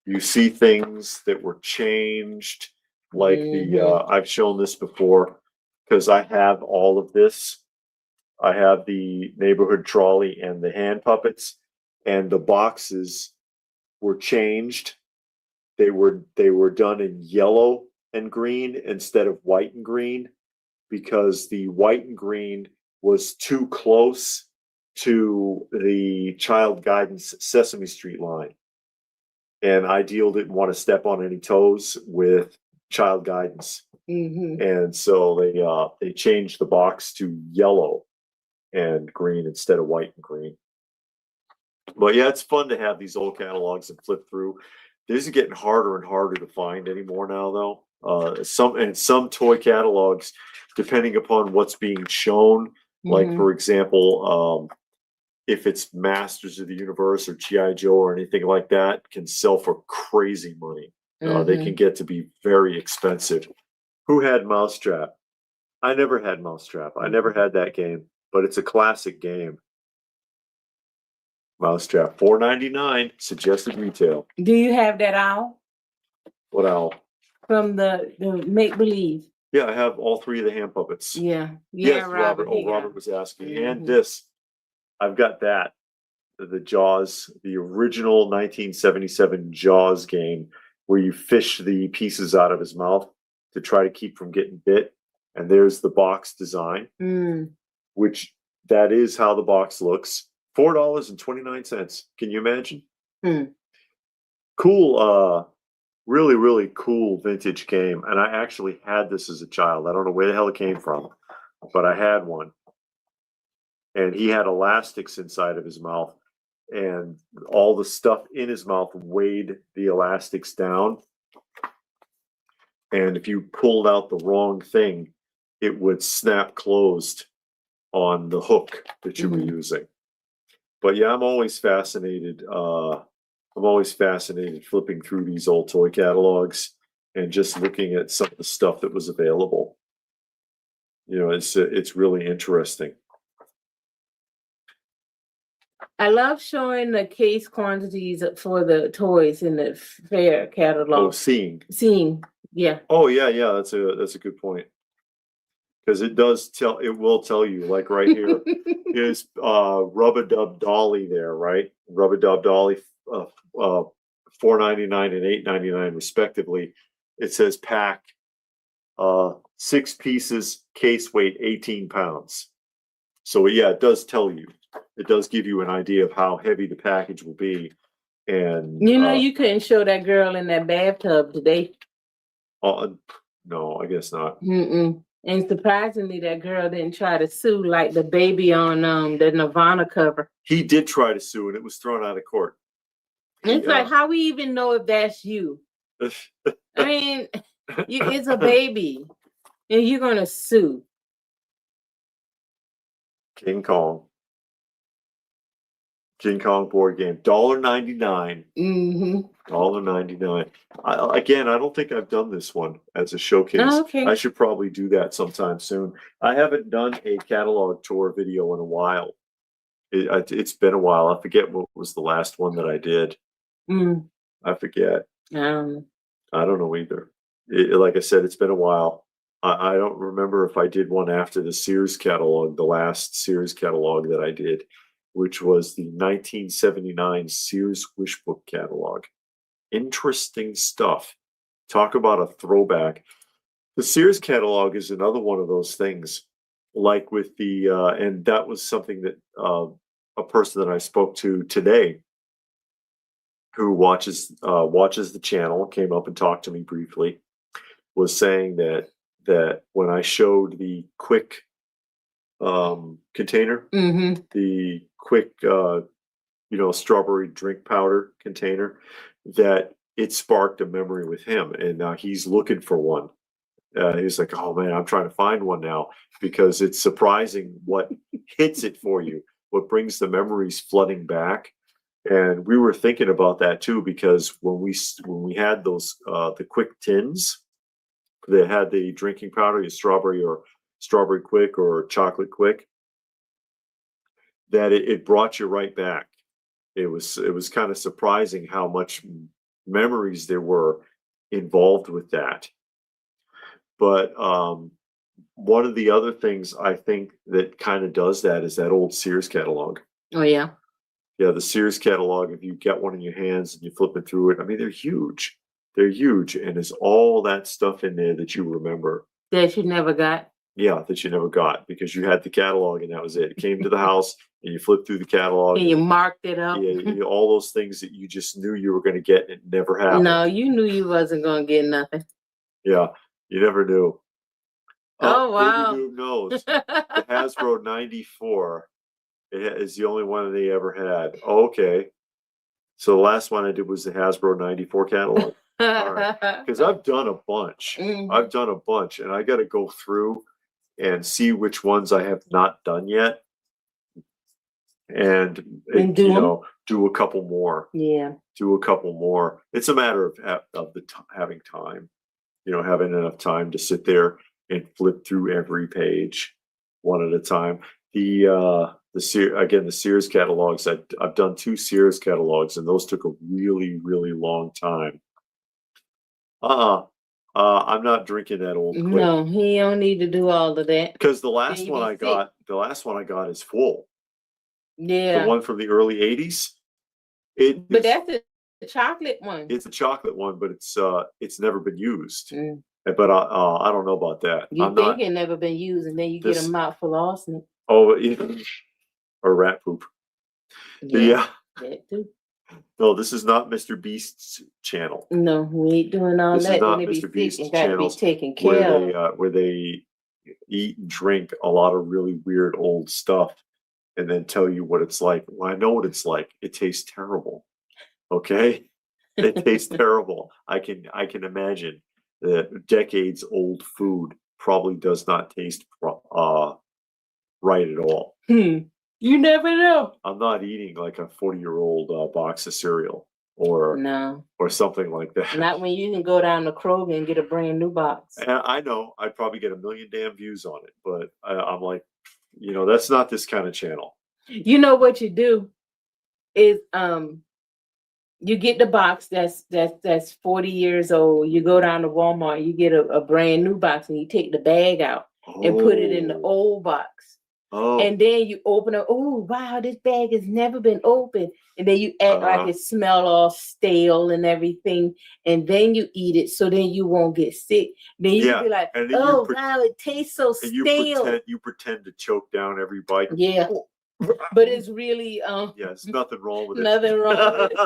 You see things that were changed, like I've shown this before because I have all of this. I have the neighborhood trolley and the hand puppets, and the boxes were changed. They were done in yellow and green instead of white and green because the white and green was too close to the child guidance Sesame Street line. And Ideal didn't want to step on any toes with child guidance. And so they changed the box to yellow and green instead of white and green. But yeah, it's fun to have these old catalogs and flip through. These are getting harder and harder to find anymore now, though. Some toy catalogs, depending upon what's being shown, like for example, if it's Masters of the Universe or G.I. Joe or anything like that, can sell for crazy money. They can get to be very expensive. Who had Mousetrap? I never had Mousetrap. I never had that game, but it's a classic game. Mousetrap, $4.99 suggested retail. Do you have that owl? What owl? From the make believe. Yeah, I have all three of the hand puppets. Yeah. Yes, Robert. Oh, Robert was asking. And this, I've got that. The Jaws, the original 1977 Jaws game where you fish the pieces out of his mouth to try to keep from getting bit. And there's the box design, which that is how the box looks. $4.29. Can you imagine? Cool, really, really cool vintage game. And I actually had this as a child. I don't know where the hell it came from, but I had one. And he had elastics inside of his mouth. And all the stuff in his mouth weighed the elastics down. And if you pulled out the wrong thing, it would snap closed on the hook that you were using. But yeah, I'm always fascinated flipping through these old toy catalogs and just looking at some of the stuff that was available. You know, it's really interesting. I love showing the case quantities for the toys in the fair catalog. Oh, seeing, yeah. Oh yeah, that's a good point. Because it will tell you, like right here is Rub-a-Dub Dolly there, right? Rub-a-Dub Dolly, $4.99 and $8.99 respectively. It says pack, 6 pieces, case weight 18 pounds. So yeah, it does tell you. It does give you an idea of how heavy the package will be. And you couldn't show that girl in that bathtub today. No, I guess not. And surprisingly, that girl didn't try to sue like the baby on the Nirvana cover. He did try to sue, and it was thrown out of court. It's like, how we even know if that's you? I mean, it's a baby, and you're gonna sue. King Kong board game, $1.99. $1.99. Again, I don't think I've done this one as a showcase. Oh, okay. I should probably do that sometime soon. I haven't done a catalog tour video in a while. It's been a while. I forget what was the last one that I did. I forget. I don't know either. Like I said, it's been a while. I don't remember if I did one after the Sears catalog, the last Sears catalog that I did, which was the 1979 Sears Wish Book catalog. Interesting stuff. Talk about a throwback. The Sears catalog is another one of those things, like with the, and that was something that a person that I spoke to today who watches the channel came up and talked to me briefly, was saying that that when I showed the quick container, the quick strawberry drink powder container, that it sparked a memory with him, and now he's looking for one. He's like, oh man, I'm trying to find one now, because it's surprising what hits it for you, what brings the memories flooding back. And we were thinking about that too, because when we had those the quick tins that had the drinking powder, your strawberry quick or chocolate quick, that it brought you right back. It was kind of surprising how much memories there were involved with that. But one of the other things I think that kind of does that is that old Sears catalog. Oh yeah. Yeah, the Sears catalog, if you get one in your hands and you flip it through it, I mean, they're huge. They're huge. And there's all that stuff in there that you remember. That you never got? Yeah, that you never got, because you had the catalog and that was it. It came to the house and you flipped through the catalog. And you marked it up. Yeah, all those things that you just knew you were going to get and it never happened. No, you knew you wasn't going to get nothing. Yeah, you never knew. Oh, wow. Who knows? The Hasbro 94 is the only one they ever had. Oh, okay. So the last one I did was the Hasbro 94 catalog. All right. Because I've done a bunch. I've done a bunch, and I got to go through and see which ones I have not done yet, and do a couple more. Yeah. Do a couple more. It's a matter of having time. Having enough time to sit there and flip through every page one at a time. The Sears catalogs, I've done 2 Sears catalogs, and those took a really, really long time. I'm not drinking that old quick. No, he don't need to do all of that. Because the last one I got is full. Yeah. The one from the early 80s. But that's the chocolate one. It's a chocolate one, but it's never been used. But I don't know about that. You think it never been used, and then you get a mouthful of arsenic. Oh, or rat poop. Yeah. That too. No, this is not Mr. Beast's channel. No, we ain't doing all this that. Is not Mr. Mr. Beast's channel. Be taken care of. Where they eat and drink a lot of really weird old stuff, and then tell you what it's like. Well, I know what it's like. It tastes terrible. Okay, it tastes terrible. I can imagine that decades old food probably does not taste right at all. You never know. I'm not eating like a 40-year-old box of cereal or something like that. Not when you can go down to Kroger and get a brand new box. And I know I'd probably get 1 million damn views on it, but I'm like, that's not this kind of channel. You know what you do is you get the box that's 40 years old. You go down to Walmart, you get a brand new box, and you take the bag out and put it in the old box. Oh. And then you open it. Oh, wow, this bag has never been opened. And then you act like it smell all stale and everything. And then you eat it, so then you won't get sick. Then you be like, oh, wow, it tastes so stale. You pretend to choke down every bite. Yeah. But it's really there's nothing wrong with it. Nothing wrong with it.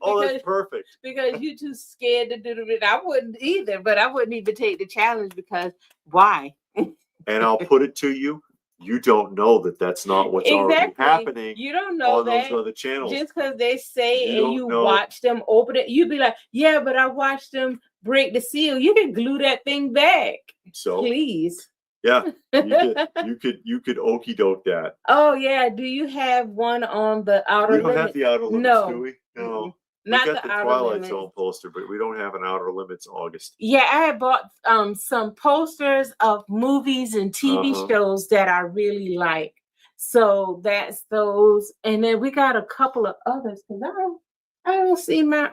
That's perfect. Because you're too scared to do it. I wouldn't either, but I wouldn't even take the challenge, because why? And I'll put it to you. You don't know that that's not what's already happening. You don't know on that. Those other channels. Just because they say and you watch them open it, you'd be like, yeah, but I watched them break the seal. You can glue that thing back. So please. Yeah, you could okey doke that. Oh yeah. Do you have one on the outer limits? We don't have the outer limits, do we? No. Not we got the Twilight Zone poster, but we don't have an Outer Limits August. Yeah, I had bought some posters of movies and TV shows that I really like. So that's those. And then we got a couple of others, because I don't see my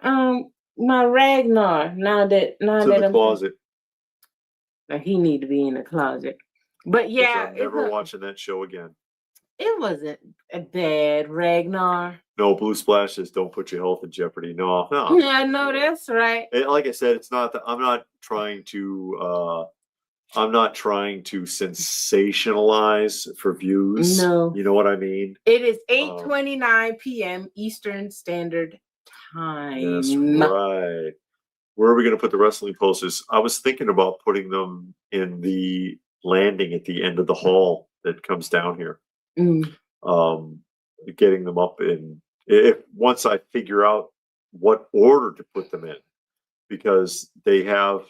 my Ragnar now that in the closet. Now he need to be in the closet. But yeah, I'm never watching that show again. It wasn't a bad Ragnar. No, Blue Splash says don't put your health in jeopardy. No. Yeah, no, that's right. Like I said, it's not that I'm not trying to sensationalize for views. No. You know what I mean? It is 8:29 p.m. Eastern Standard Time. That's right. where are we going to put the wrestling posters? I was thinking about putting them in the landing at the end of the hall that comes down here. Getting them up in, if once I figure out what order to put them in, because they have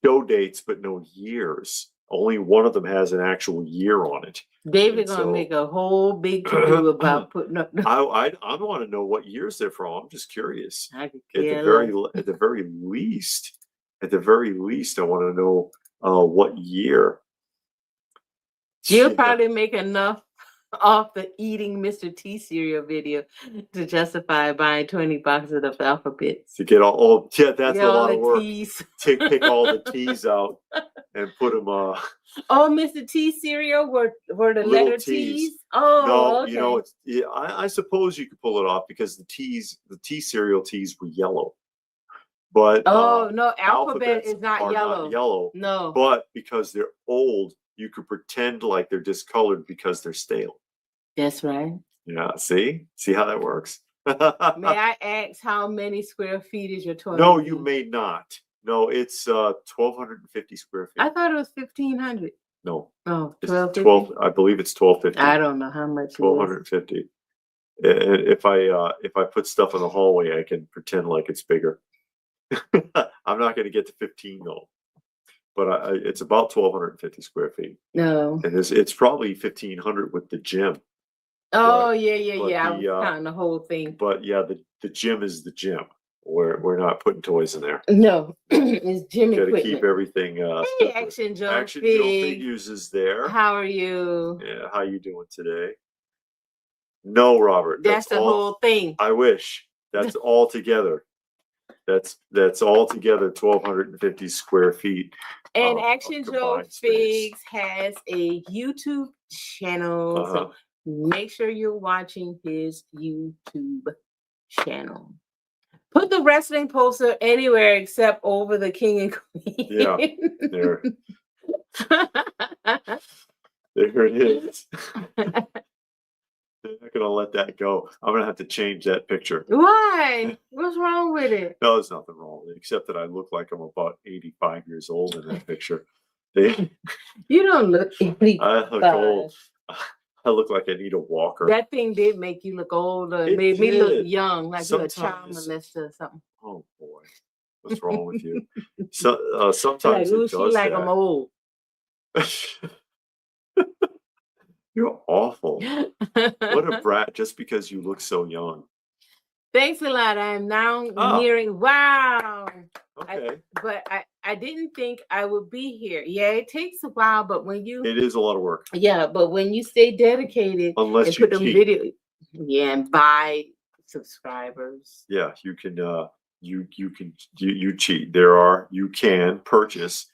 show dates but no years. Only one of them has an actual year on it. David's gonna make a whole big to-do about putting up. I want to know what years they're from. I'm just curious. At the very least, I want to know what year. You'll probably make enough off the eating Mr. T cereal video to justify buying 20 boxes of alphabets. To get all yeah, that's a lot of work. T's. Pick all the T's out and put them. Oh, Mr. T cereal were the letter T's. Oh, no, okay. You know, it's, yeah, I suppose you could pull it off because the T cereal T's were yellow. But no, alphabet is not yellow. Not yellow. No, but because they're old, you could pretend like they're discolored because they're stale. That's right. Yeah, see how that works. May I ask how many square feet is your toilet? No, you may not. No, it's 1,250 square feet. I thought it was 1,500. No. Oh, 12. I believe it's 1,250. I don't know how much. 1,250. And if I put stuff in the hallway, I can pretend like it's bigger. I'm not going to get to 15 though, but it's about 1,250 square feet. No, and it's probably 1,500 with the gym. Oh, yeah. I was counting the whole thing. But yeah, the gym is the gym. We're not putting toys in there. No, it's gym equipment. Got to keep everything. Hey, Action Joe. Action Joe Figures is there. How are you? Yeah, how you doing today? No, Robert. That's the whole thing. I wish. That's all together. That's all together 1,250 square feet. And Action Joe Figs has a YouTube channel. So make sure you're watching his YouTube channel. Put the wrestling poster anywhere except over the king and queen. Yeah, there. There it is. They're not gonna let that go. I'm gonna have to change that picture. Why? What's wrong with it? No, there's nothing wrong with it, except that I look like I'm about 85 years old in that picture. You don't look 85. I look old. I look like I need a walker. That thing did make you look older. It made me look young, like you're a child molester or something. Oh boy, what's wrong with you? So sometimes like, it does like that. I'm old. You're awful. What a brat! Just because you look so young. Thanks a lot. I'm now nearing. Wow. Okay. But I didn't think I would be here. Yeah, it takes a while, but when you it is a lot of work. Yeah, but when you stay dedicated, unless you put them video, and buy subscribers. Yeah, you can. You cheat. You can purchase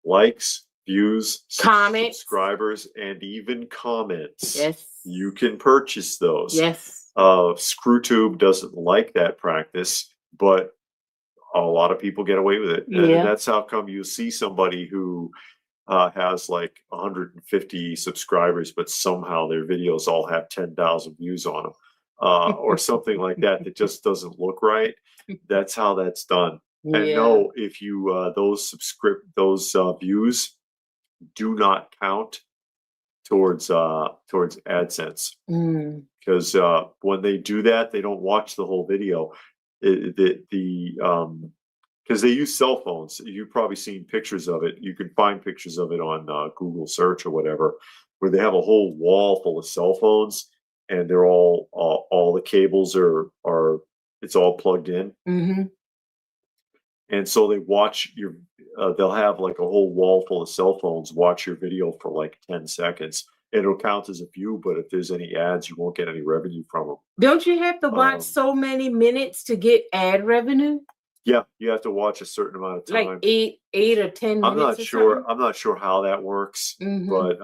likes, views, comments, subscribers, and even comments. Yes. You can purchase those. Yes. ScrewTube doesn't like that practice, but a lot of people get away with it. Yeah. And that's how come you see somebody who has like 150 subscribers, but somehow their videos all have 10,000 views on them, or something like that. That just doesn't look right. That's how that's done. Yeah. And no, if you those views do not count towards AdSense, because when they do that, they don't watch the whole video. Because they use cell phones. You've probably seen pictures of it. You can find pictures of it on Google search or whatever, where they have a whole wall full of cell phones, and they're all the cables are it's all plugged in. Mm-hmm. And so they watch your, they'll have like a whole wall full of cell phones watch your video for like 10 seconds. It'll count as a view, but if there's any ads, you won't get any revenue from them. Don't you have to watch so many minutes to get ad revenue? Yeah, you have to watch a certain amount of time. Like 8 or 10 minutes. I'm not sure. I'm not sure how that works, but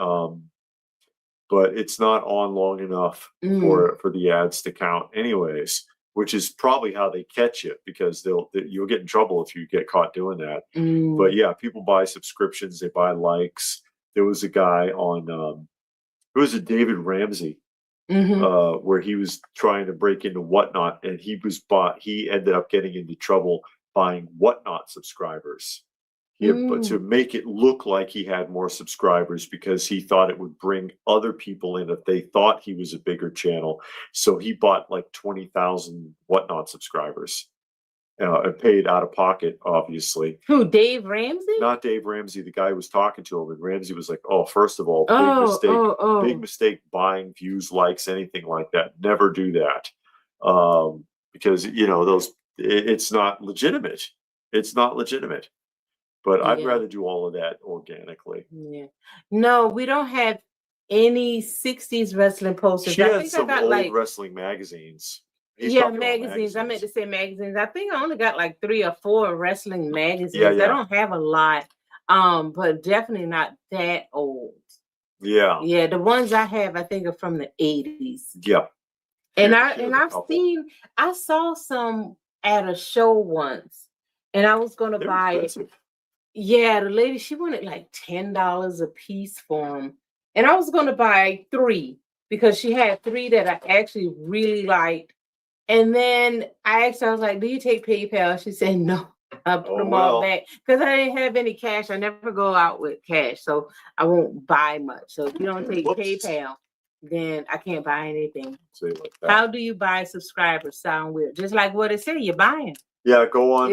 it's not on long enough for the ads to count, anyways. Which is probably how they catch you, because you'll get in trouble if you get caught doing that. But yeah, people buy subscriptions, they buy likes. There was a guy on, it was a David Ramsey, where he was trying to break into Whatnot, and he ended up getting into trouble buying Whatnot subscribers. But to make it look like he had more subscribers because he thought it would bring other people in if they thought he was a bigger channel. So he bought like 20,000 Whatnot subscribers and paid out of pocket, obviously. Who, Dave Ramsey? Not Dave Ramsey, the guy who was talking to him. And Ramsey was like, oh, first of all, big mistake buying views, likes, anything like that. Never do that. Because, you know, it's not legitimate. It's not legitimate. But I'd rather do all of that organically. Yeah. No, we don't have any 60s wrestling posters. She I has think some I got old like wrestling magazines. magazines. I meant to say magazines. I think I only got like 3 or 4 wrestling magazines. I don't have a lot. But definitely not that old. Yeah. Yeah, the ones I have, I think, are from the 80s. Yeah. And I saw some at a show once, and I was gonna buy it. Yeah, the lady, she wanted like $10 a piece for them. And I was going to buy 3 because she had 3 that I actually really liked. And then I asked her, I was like, do you take PayPal? She said, no, I put them all back because I didn't have any cash. I never go out with cash, so I won't buy much. So if you don't take PayPal, then I can't buy anything. How do you buy subscribers? Sound weird. Just like what it said, you're buying. Yeah, go on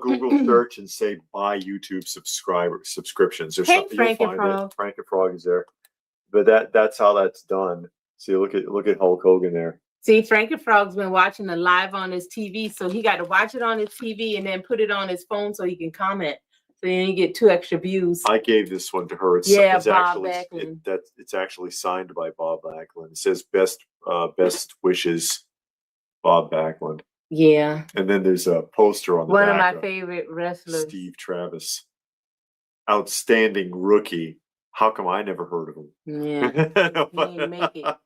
Google search and say buy YouTube subscriptions or something. You'll find it. Frank and Frog is there. But that's how that's done. See, look at Hulk Hogan there. See, Frank and Frog's been watching the live on his TV, so he got to watch it on his TV and then put it on his phone so he can comment. So then you get 2 extra views. I gave this one to her. It's actually signed by Bob Backlund. It says best wishes, Bob Backlund. Yeah. And then there's a poster on the back. One of my favorite wrestlers. Steve Travis. Outstanding rookie. How come I never heard of him? Yeah. He didn't make it.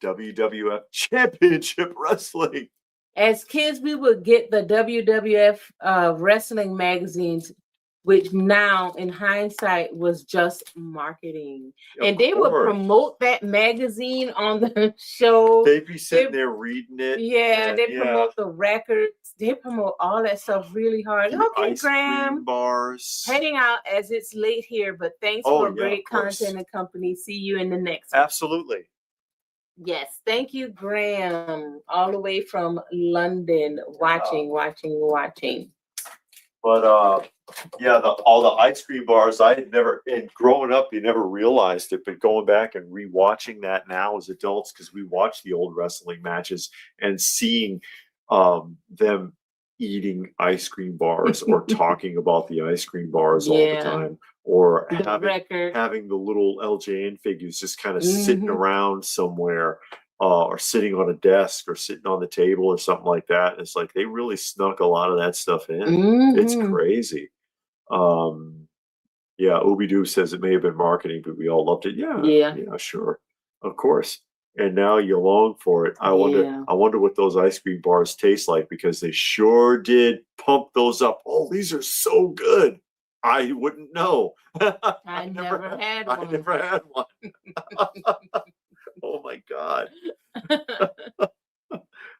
WWF Championship Wrestling. As kids, we would get the WWF wrestling magazines, which now, in hindsight, was just marketing. And they would promote that magazine on the show. They'd be sitting there reading it. Yeah, they promote the records. They promote all that stuff really hard. Okay, Graham. Bars. Heading out as it's late here, but thanks for great content and company. See you in the next one. Absolutely. Yes, thank you, Graham, all the way from London, watching. But all the ice cream bars, I had never, and growing up, you never realized it, but going back and rewatching that now as adults, because we watch the old wrestling matches and seeing them eating ice cream bars or talking about the ice cream bars all the time, or having the little LJN figures just kind of sitting around somewhere, or sitting on a desk or sitting on the table or something like that. And it's like they really snuck a lot of that stuff in. It's crazy. Ooby-Doo says it may have been marketing, but we all loved it. Yeah, sure, of course. And now you long for it. I wonder what those ice cream bars taste like, because they sure did pump those up. Oh, these are so good. I wouldn't know. I never had one. I never had one. Oh my God.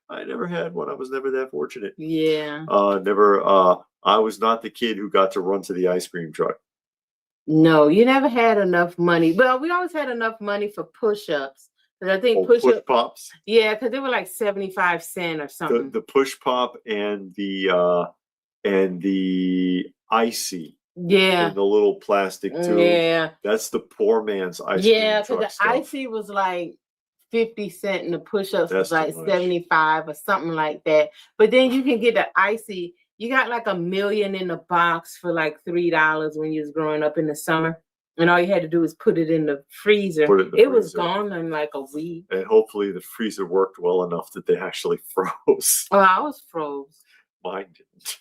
I never had one. I was never that fortunate. Yeah. I was not the kid who got to run to the ice cream truck. No, you never had enough money. Well, we always had enough money for push-ups. Because I think push pops. Yeah, because they were like 75 cents or something. The push pop and the icy. Yeah. In the little plastic tube. Yeah. That's the poor man's ice cream. Yeah, because the icy was like 50 cents and the push-ups was like 75 or something like that. But then you can get the icy. You got like 1 million in the box for like $3 when you was growing up in the summer. And all you had to do is put it in the freezer. It was gone in like a week. And hopefully the freezer worked well enough that they actually froze. Oh, I was froze. Mine didn't.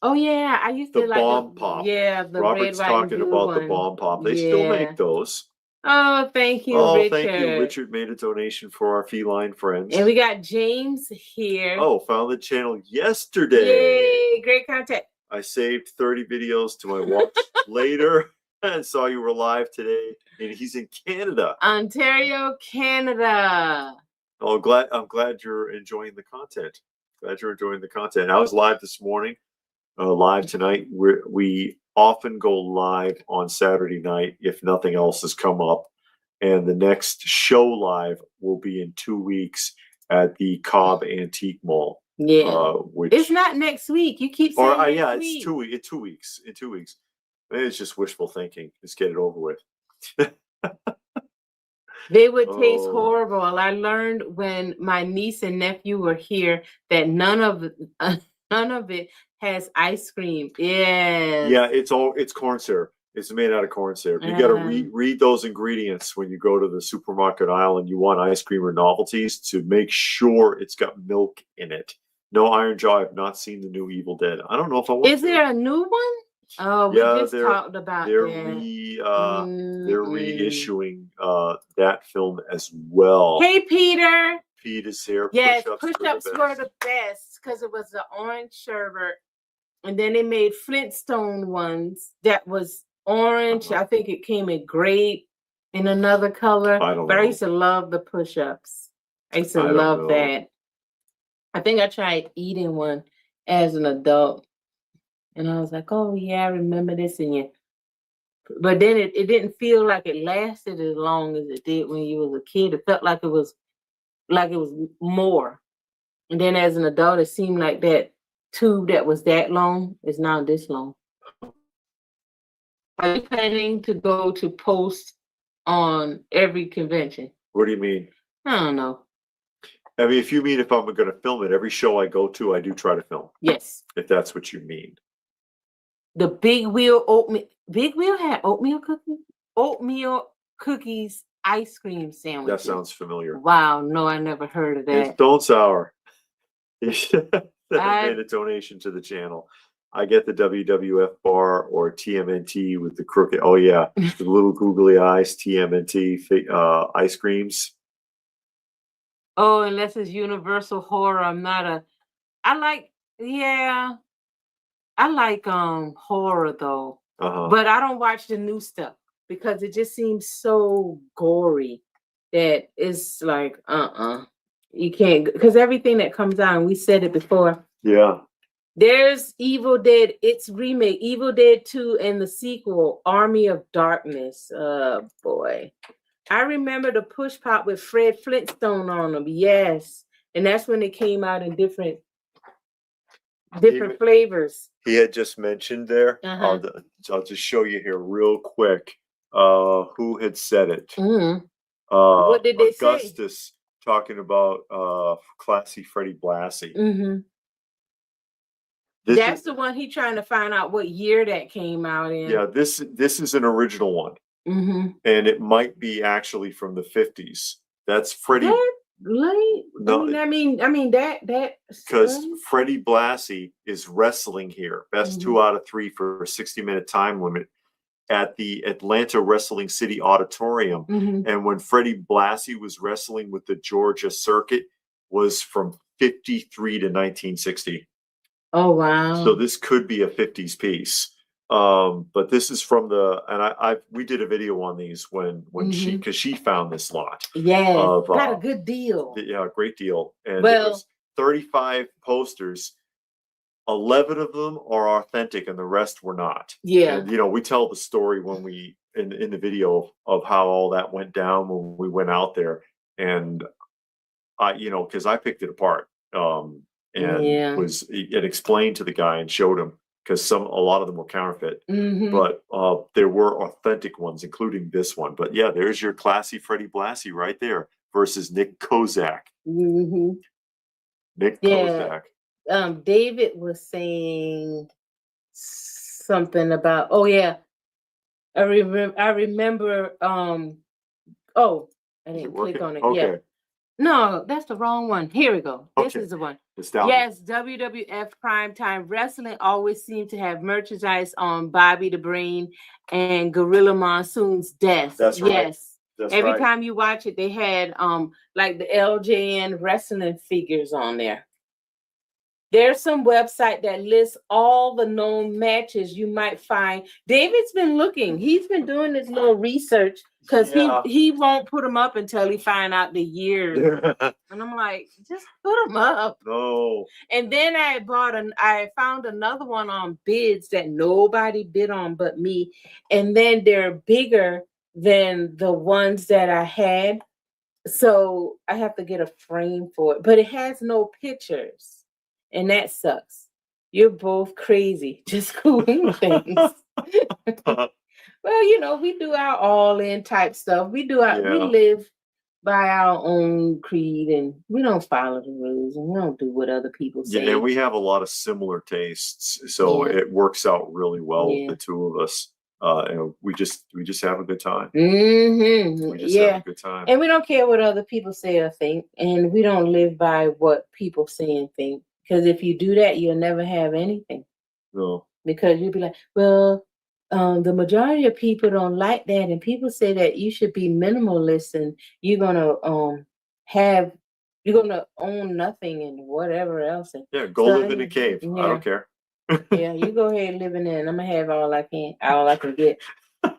Oh yeah, I used to like bomb pop. Yeah, the Robert's red, talking about the bomb pop. They still make those. Oh, thank you, Richard. Thank you. Richard made a donation for our feline friends. And we got James here. Oh, found the channel yesterday. Yay, great content. I saved 30 videos to my watch later and saw you were live today. And he's in Canada. Ontario, Canada. Oh, I'm glad you're enjoying the content. Glad you're enjoying the content. I was live this morning, live tonight. We often go live on Saturday night if nothing else has come up. And the next show live will be in 2 weeks at the Cobb Antique Mall. Yeah. Which it's not next week. You keep saying next yeah, week. it's 2 weeks. In 2 weeks. In 2 weeks. Maybe it's just wishful thinking. Let's get it over with. They would taste horrible. I learned when my niece and nephew were here that none of it has ice cream. Yeah, it's corn syrup. It's made out of corn syrup. You got to read those ingredients when you go to the supermarket aisle and you want ice cream or novelties to make sure it's got milk in it. No Iron Jaw. I've not seen the new Evil Dead. I don't know if I want. Is there a new one? Oh, yeah, we just talked about they're that. they're reissuing that film as well. Hey, Peter. Pete is here. Yes, push-ups were the best because it was the orange sherbet, and then they made Flintstone ones that was orange. I think it came in grape in another color. I don't but know. I used to love the push-ups. I used to love that. I think I tried eating one as an adult. And I was like, oh, yeah, I remember this. But then it didn't feel like it lasted as long as it did when you was a kid. It felt like it was more. And then as an adult, it seemed like that tube that was that long is now this long. Are you planning to go to post on every convention? What do you mean? I don't know. I mean, if you mean if I'm going to film it, every show I go to, I do try to film. Yes. If that's what you mean. The Big Wheel oatmeal. Big Wheel had oatmeal cookies? Oatmeal cookies ice cream sandwich. That sounds familiar. Wow. No, I never heard of that. It's Don't Sour. That made a donation to the channel. I get the WWF bar or TMNT with the crooked. Oh, yeah. The little googly eyes, TMNT ice creams. Oh, unless it's Universal Horror. I like horror though. But I don't watch the new stuff because it just seems so gory that it's like, you can't, because everything that comes out, and we said it before. Yeah. There's Evil Dead, its remake, Evil Dead 2, and the sequel, Army of Darkness. Oh boy. I remember the push pop with Fred Flintstone on them. Yes. And that's when it came out in different flavors. He had just mentioned there. I'll just show you here real quick who had said it. What did they Augustus say? Talking about Classy Freddie Blassie. That's the one he trying to find out what year that came out in. Yeah, this is an original one. And it might be actually from the 50s. That's Freddie. Late? No, I mean that because Freddie Blassie is wrestling here. Best 2 out of 3 for a 60-minute time limit at the Atlanta Wrestling City Auditorium. And when Freddie Blassie was wrestling with the Georgia circuit was from 53 to 1960. Oh wow. So this could be a 50s piece. But this is from we did a video on these when she found this lot. Yeah, got a good deal. Yeah, great deal. And it was 35 posters. 11 of them are authentic and the rest were not. Yeah. And we tell the story when we in the video of how all that went down when we went out there. And because I picked it apart. And it explained to the guy and showed him. Because a lot of them were counterfeit, but there were authentic ones, including this one. But yeah, there's your classy Freddie Blassie right there versus Nick Kozak. Nick Kozak. David was saying something about. Oh yeah, I remember. I didn't click on it. Okay. Yeah. No, that's the wrong one. Here we go. This is the one. Yes, WWF Primetime Wrestling always seemed to have merchandise on Bobby the Brain and Gorilla Monsoon's desk. That's right. Yes. Every time you watch it, they had like the LJN wrestling figures on there. There's some website that lists all the known matches you might find. David's been looking. He's been doing this little research because he won't put them up until he find out the year. And I'm like, just put them up. No. Oh. And then I found another one on bids that nobody bid on but me. And then they're bigger than the ones that I had. So I have to get a frame for it, but it has no pictures. And that sucks. You're both crazy, just cooling things. Well, you know, we do our all-in type stuff. We live by our own creed, and we don't follow the rules, and we don't do what other people say. Yeah, and we have a lot of similar tastes, so it works out really well with the two of us. And we just have a good time. Mm-hmm. We just have a good time, and we don't care what other people say or think, and we don't live by what people say and think. Because if you do that, you'll never have anything. No, because you'll be like, well. The majority of people don't like that, and people say that you should be minimalist, and you're gonna own nothing and whatever else. And go live in a cave. I don't care. Yeah, you go ahead living in. I'm gonna have all I can get, and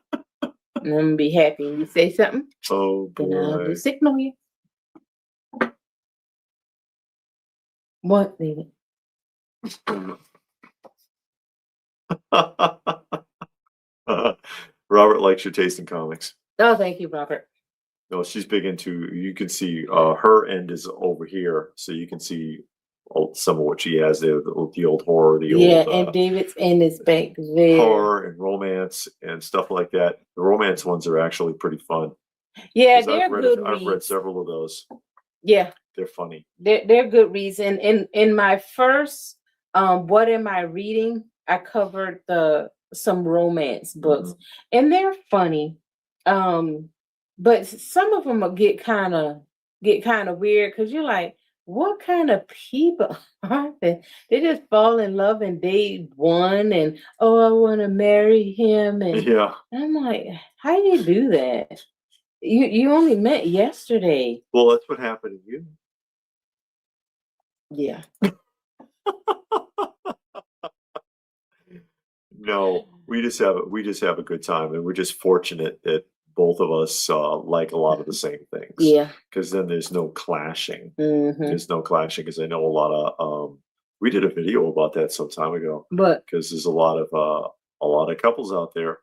I'm gonna be happy. And you say something, oh boy, then I'll just ignore you. What, David? Robert likes your taste in comics. Oh, thank you, Robert. No, she's big into. You can see her end is over here, so you can see some of what she has there. The old horror, and David's end is back there. Horror and romance and stuff like that. The romance ones are actually pretty fun. Yeah, they're good. I've read several of those. Yeah, they're funny. They're good reads. And in my first What Am I Reading? I covered some romance books, and they're funny. But some of them get kind of weird because you're like, what kind of people are they? They just fall in love and date one, and I want to marry him, and I'm like, how do you do that? You only met yesterday. Well, that's what happened to you. Yeah. No, we just have a good time, and we're just fortunate that both of us like a lot of the same things. Yeah. Because then there's no clashing. There's no clashing because I know a lot of we did a video about that some time ago. But because there's a lot of couples out there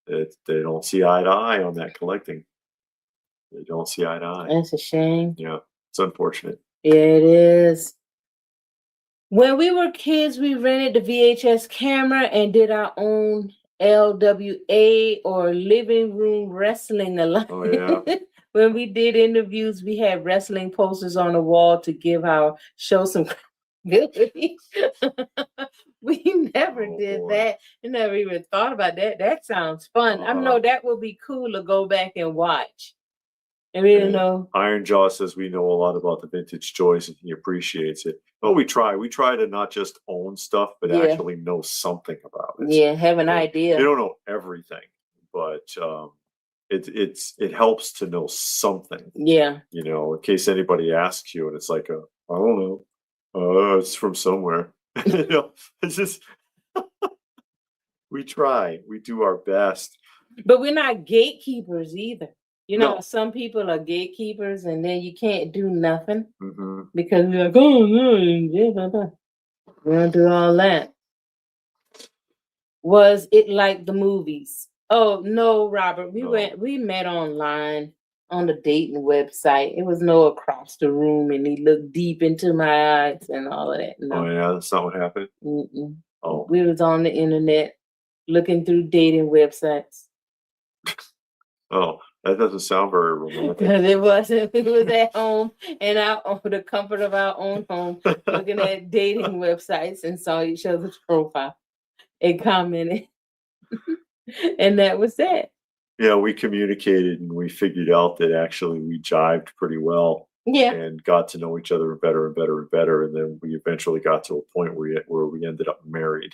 that they don't see eye to eye on that collecting. They don't see eye to eye. That's a shame. Yeah, it's unfortunate. Yeah, it is. When we were kids, we rented the VHS camera and did our own LWA or living room wrestling alike. Oh yeah. When we did interviews, we had wrestling posters on the wall to give our show some credibility. We never did that. I never even thought about that. That sounds fun. I know that would be cool to go back and watch. I really know. Iron Jaw says we know a lot about the vintage toys and he appreciates it. Well, we try. We try to not just own stuff, but actually know something about it. Yeah, have an idea. You don't know everything, but it helps to know something. Yeah. You know, in case anybody asks you, and it's like, I don't know, it's from somewhere. You know, it's just we try. We do our best. But we're not gatekeepers either. You know, some people are gatekeepers, and then you can't do nothing because you're like, oh no, we don't do all that. Was it like the movies? Oh no, Robert, we met online on the dating website. It was no across the room, and he looked deep into my eyes and all of that. No. Oh yeah, that's not what happened. Oh, we was on the internet looking through dating websites. Oh. That doesn't sound very romantic. Because it wasn't. We was at home in the comfort of our own home, looking at dating websites and saw each other's profile and commented. And that was that. Yeah, we communicated and we figured out that actually we jived pretty well. Yeah. And got to know each other better and better and better. And then we eventually got to a point where we ended up married.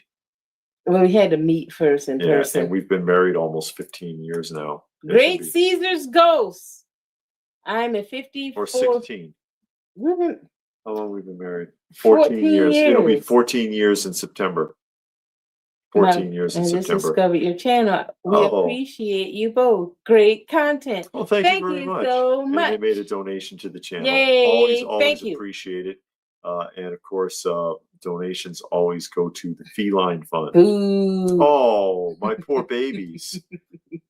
Well, we had to meet first in person. And we've been married almost 15 years now. Great Caesar's Ghost. I'm at 54. Or 16. How long have we been married? 14 years. It'll be 14 years in September. 14 years in September. Just discovered your channel. We appreciate you both. Great content. Well, thank you very much. So much. And they made a donation to the channel. Yay. Always appreciate it. And of course, donations always go to the Feline Fund. Ooh. Oh, my poor babies.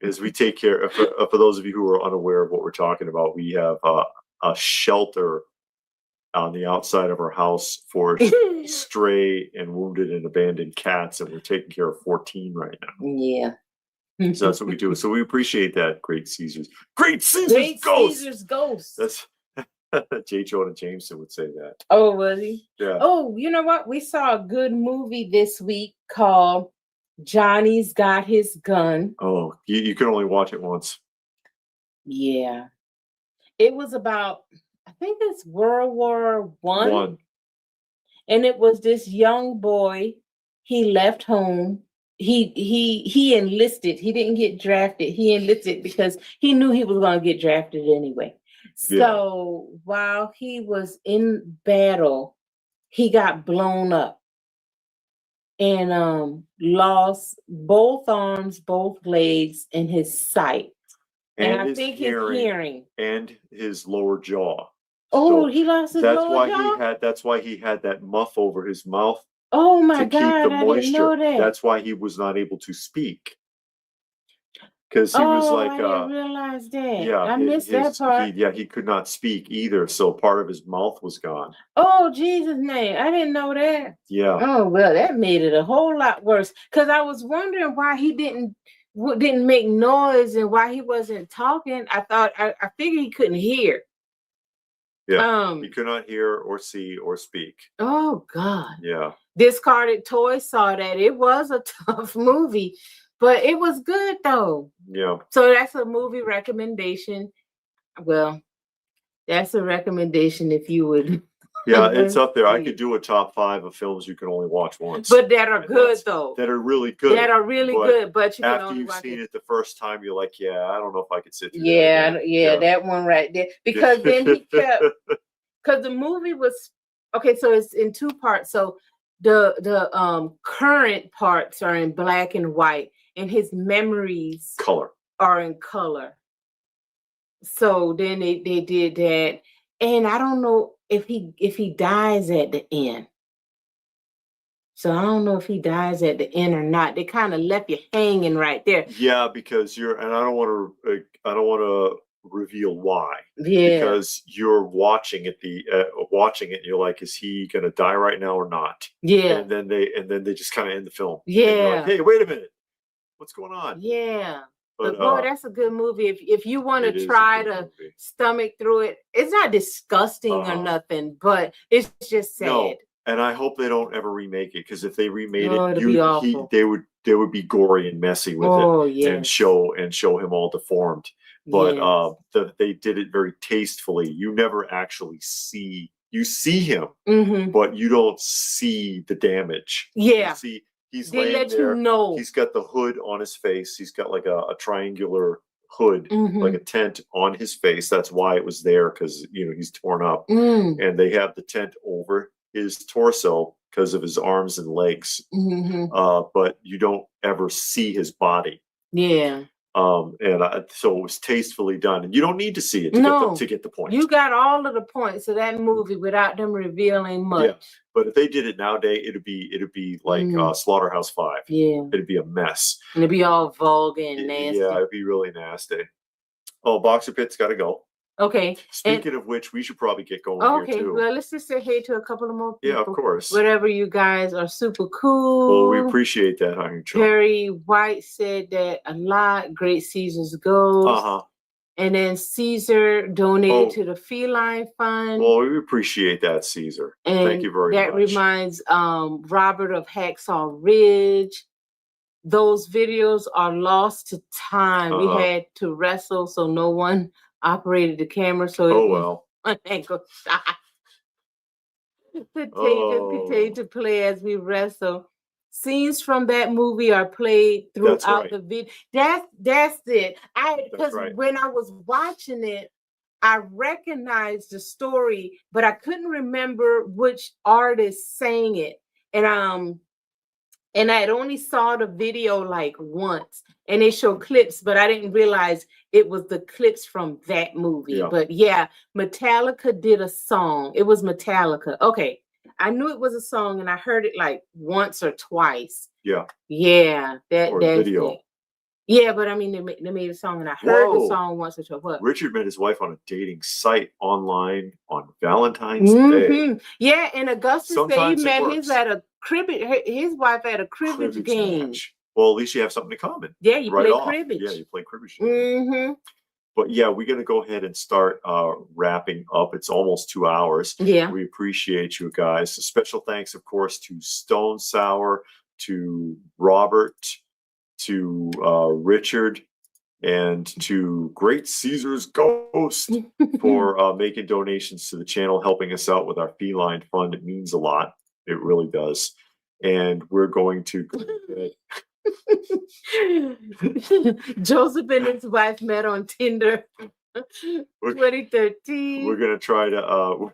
As we take care of, for those of you who are unaware of what we're talking about, we have a shelter on the outside of our house for stray and wounded and abandoned cats, and we're taking care of 14 right now. Yeah. So that's what we do. So we appreciate that, Great Caesars. Great Caesars Ghost! Caesar's Ghost. That's J. Jonah Jameson would say that. Oh, was he? Yeah. Oh, you know what? We saw a good movie this week called Johnny's Got His Gun. Oh, you can only watch it once. Yeah. It was about, I think it's World War One. And it was this young boy. He left home. He enlisted. He didn't get drafted. He enlisted because he knew he was going to get drafted anyway. So while he was in battle, he got blown up and lost both arms, both legs, and his sight. And I think his hearing and his lower jaw. Oh, so he lost his lower jaw? That's why he had that muff over his mouth. Oh my God, I didn't know that. That's why he was not able to speak. Because he was like, I didn't realize that. Yeah, I missed that part. He could not speak either, so part of his mouth was gone. Oh, Jesus' name. I didn't know that. Yeah. Oh, well, that made it a whole lot worse. Because I was wondering why he didn't make noise and why he wasn't talking. I figured he couldn't hear. Yeah, he could not hear or see or speak. Oh, God. Yeah. Discarded Toys saw that. It was a tough movie, but it was good, though. Yeah. So that's a movie recommendation. Well, that's a recommendation if you would. Yeah, it's up there. I could do a top 5 of films you can only watch once. But that are good, though. That are really good. That are really good, but you can after you've seen it the first time, you're like, yeah, I don't know if I could sit through that. Yeah, that one right there. Because then he kept, because the movie was, okay, so it's in 2 parts. So the current parts are in black and white, and his memories are in color. So then they did that. And I don't know if he dies at the end. So I don't know if he dies at the end or not. They kind of left you hanging right there. Yeah, because and I don't want to reveal why. Yeah. Because you're watching it, and you're like, is he gonna die right now or not? Yeah. And then they just kind of end the film. Yeah. And you're like, hey, wait a minute, what's going on? Yeah. But boy, that's a good movie. If you want to try to stomach through it, it's not disgusting or nothing, but it's just sad. No, and I hope they don't ever remake it, because if they remade it, they would be gory and messy with it, and show him all deformed. But they did it very tastefully. You never actually see him, but you don't see the damage. Yeah. You see. He's laying there. He's got the hood on his face. He's got like a triangular hood, like a tent on his face. That's why it was there, because he's torn up, and they have the tent over his torso because of his arms and legs. But you don't ever see his body. Yeah. So it was tastefully done, and you don't need to see it to get the point. You got all of the points of that movie without them revealing much. Yeah. But if they did it nowadays, it'd be like Slaughterhouse 5. Yeah, it'd be a mess. And it'd be all vulgar and nasty. Yeah, it'd be really nasty. Oh, Boxer Pit's got to go. Okay. Speaking of which, we should probably get going here too. Well, let's just say hey to a couple of more people. Yeah, of course. Whatever, you guys are super cool. Well, we appreciate that, Iron Chum. Perry White said that a lot. Great Caesar's Ghost. And then Caesar donated to the Feline Fund. Well, we appreciate that, Caesar. And thank you very much. That reminds Robert of Hacksaw Ridge. Those videos are lost to time. We had to wrestle, so no one operated the camera. So one ankle shot. Continue to play as we wrestle. Scenes from that movie are played throughout the video. That's it. Because when I was watching it, I recognized the story, but I couldn't remember which artist sang it. And And I had only saw the video like once, and they show clips, but I didn't realize it was the clips from that movie. Yeah. But yeah, Metallica did a song. It was Metallica. Okay. I knew it was a song, and I heard it like once or twice. Yeah. Yeah. That's video. it. Yeah, but I mean, they made a song, and I heard the song once or twice. What? Richard met his wife on a dating site online on Valentine's Day. Yeah, and Augustus said he met his at a cribbage. His wife at a cribbage game. Match. Well, at least you have something in common. Yeah, you play cribbage. Yeah, you play cribbage. But yeah, we're going to go ahead and start wrapping up. It's almost 2 hours. Yeah. We appreciate you guys. A special thanks, of course, to Stone Sour, to Robert, to Richard, and to Great Caesar's Ghost for making donations to the channel, helping us out with our feline fund. It means a lot. It really does. And we're going to go ahead. Joseph and his wife met on Tinder 2013. We're gonna try to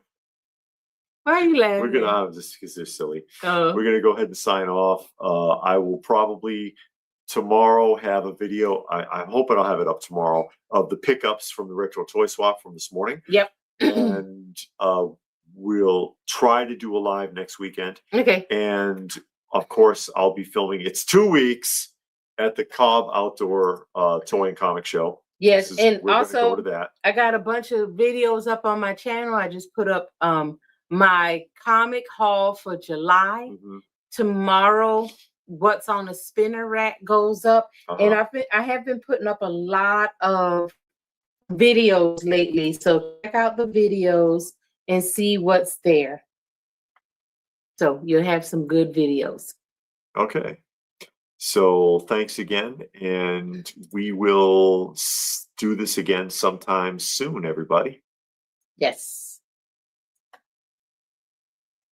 why are you laughing? We're gonna just because they're silly. We're gonna go ahead and sign off. I will probably tomorrow have a video. I'm hoping I'll have it up tomorrow of the pickups from the retro toy swap from this morning. Yep. And we'll try to do a live next weekend. Okay. And of course, I'll be filming. It's 2 weeks at the Cobb Outdoor Toy and Comic Show. Yes, and also go to that. I got a bunch of videos up on my channel. I just put up my comic haul for July. Tomorrow, what's on a spinner rack goes up, and I have been putting up a lot of videos lately. So check out the videos and see what's there. So you'll have some good videos. Okay. So thanks again. And we will do this again sometime soon, everybody. Yes.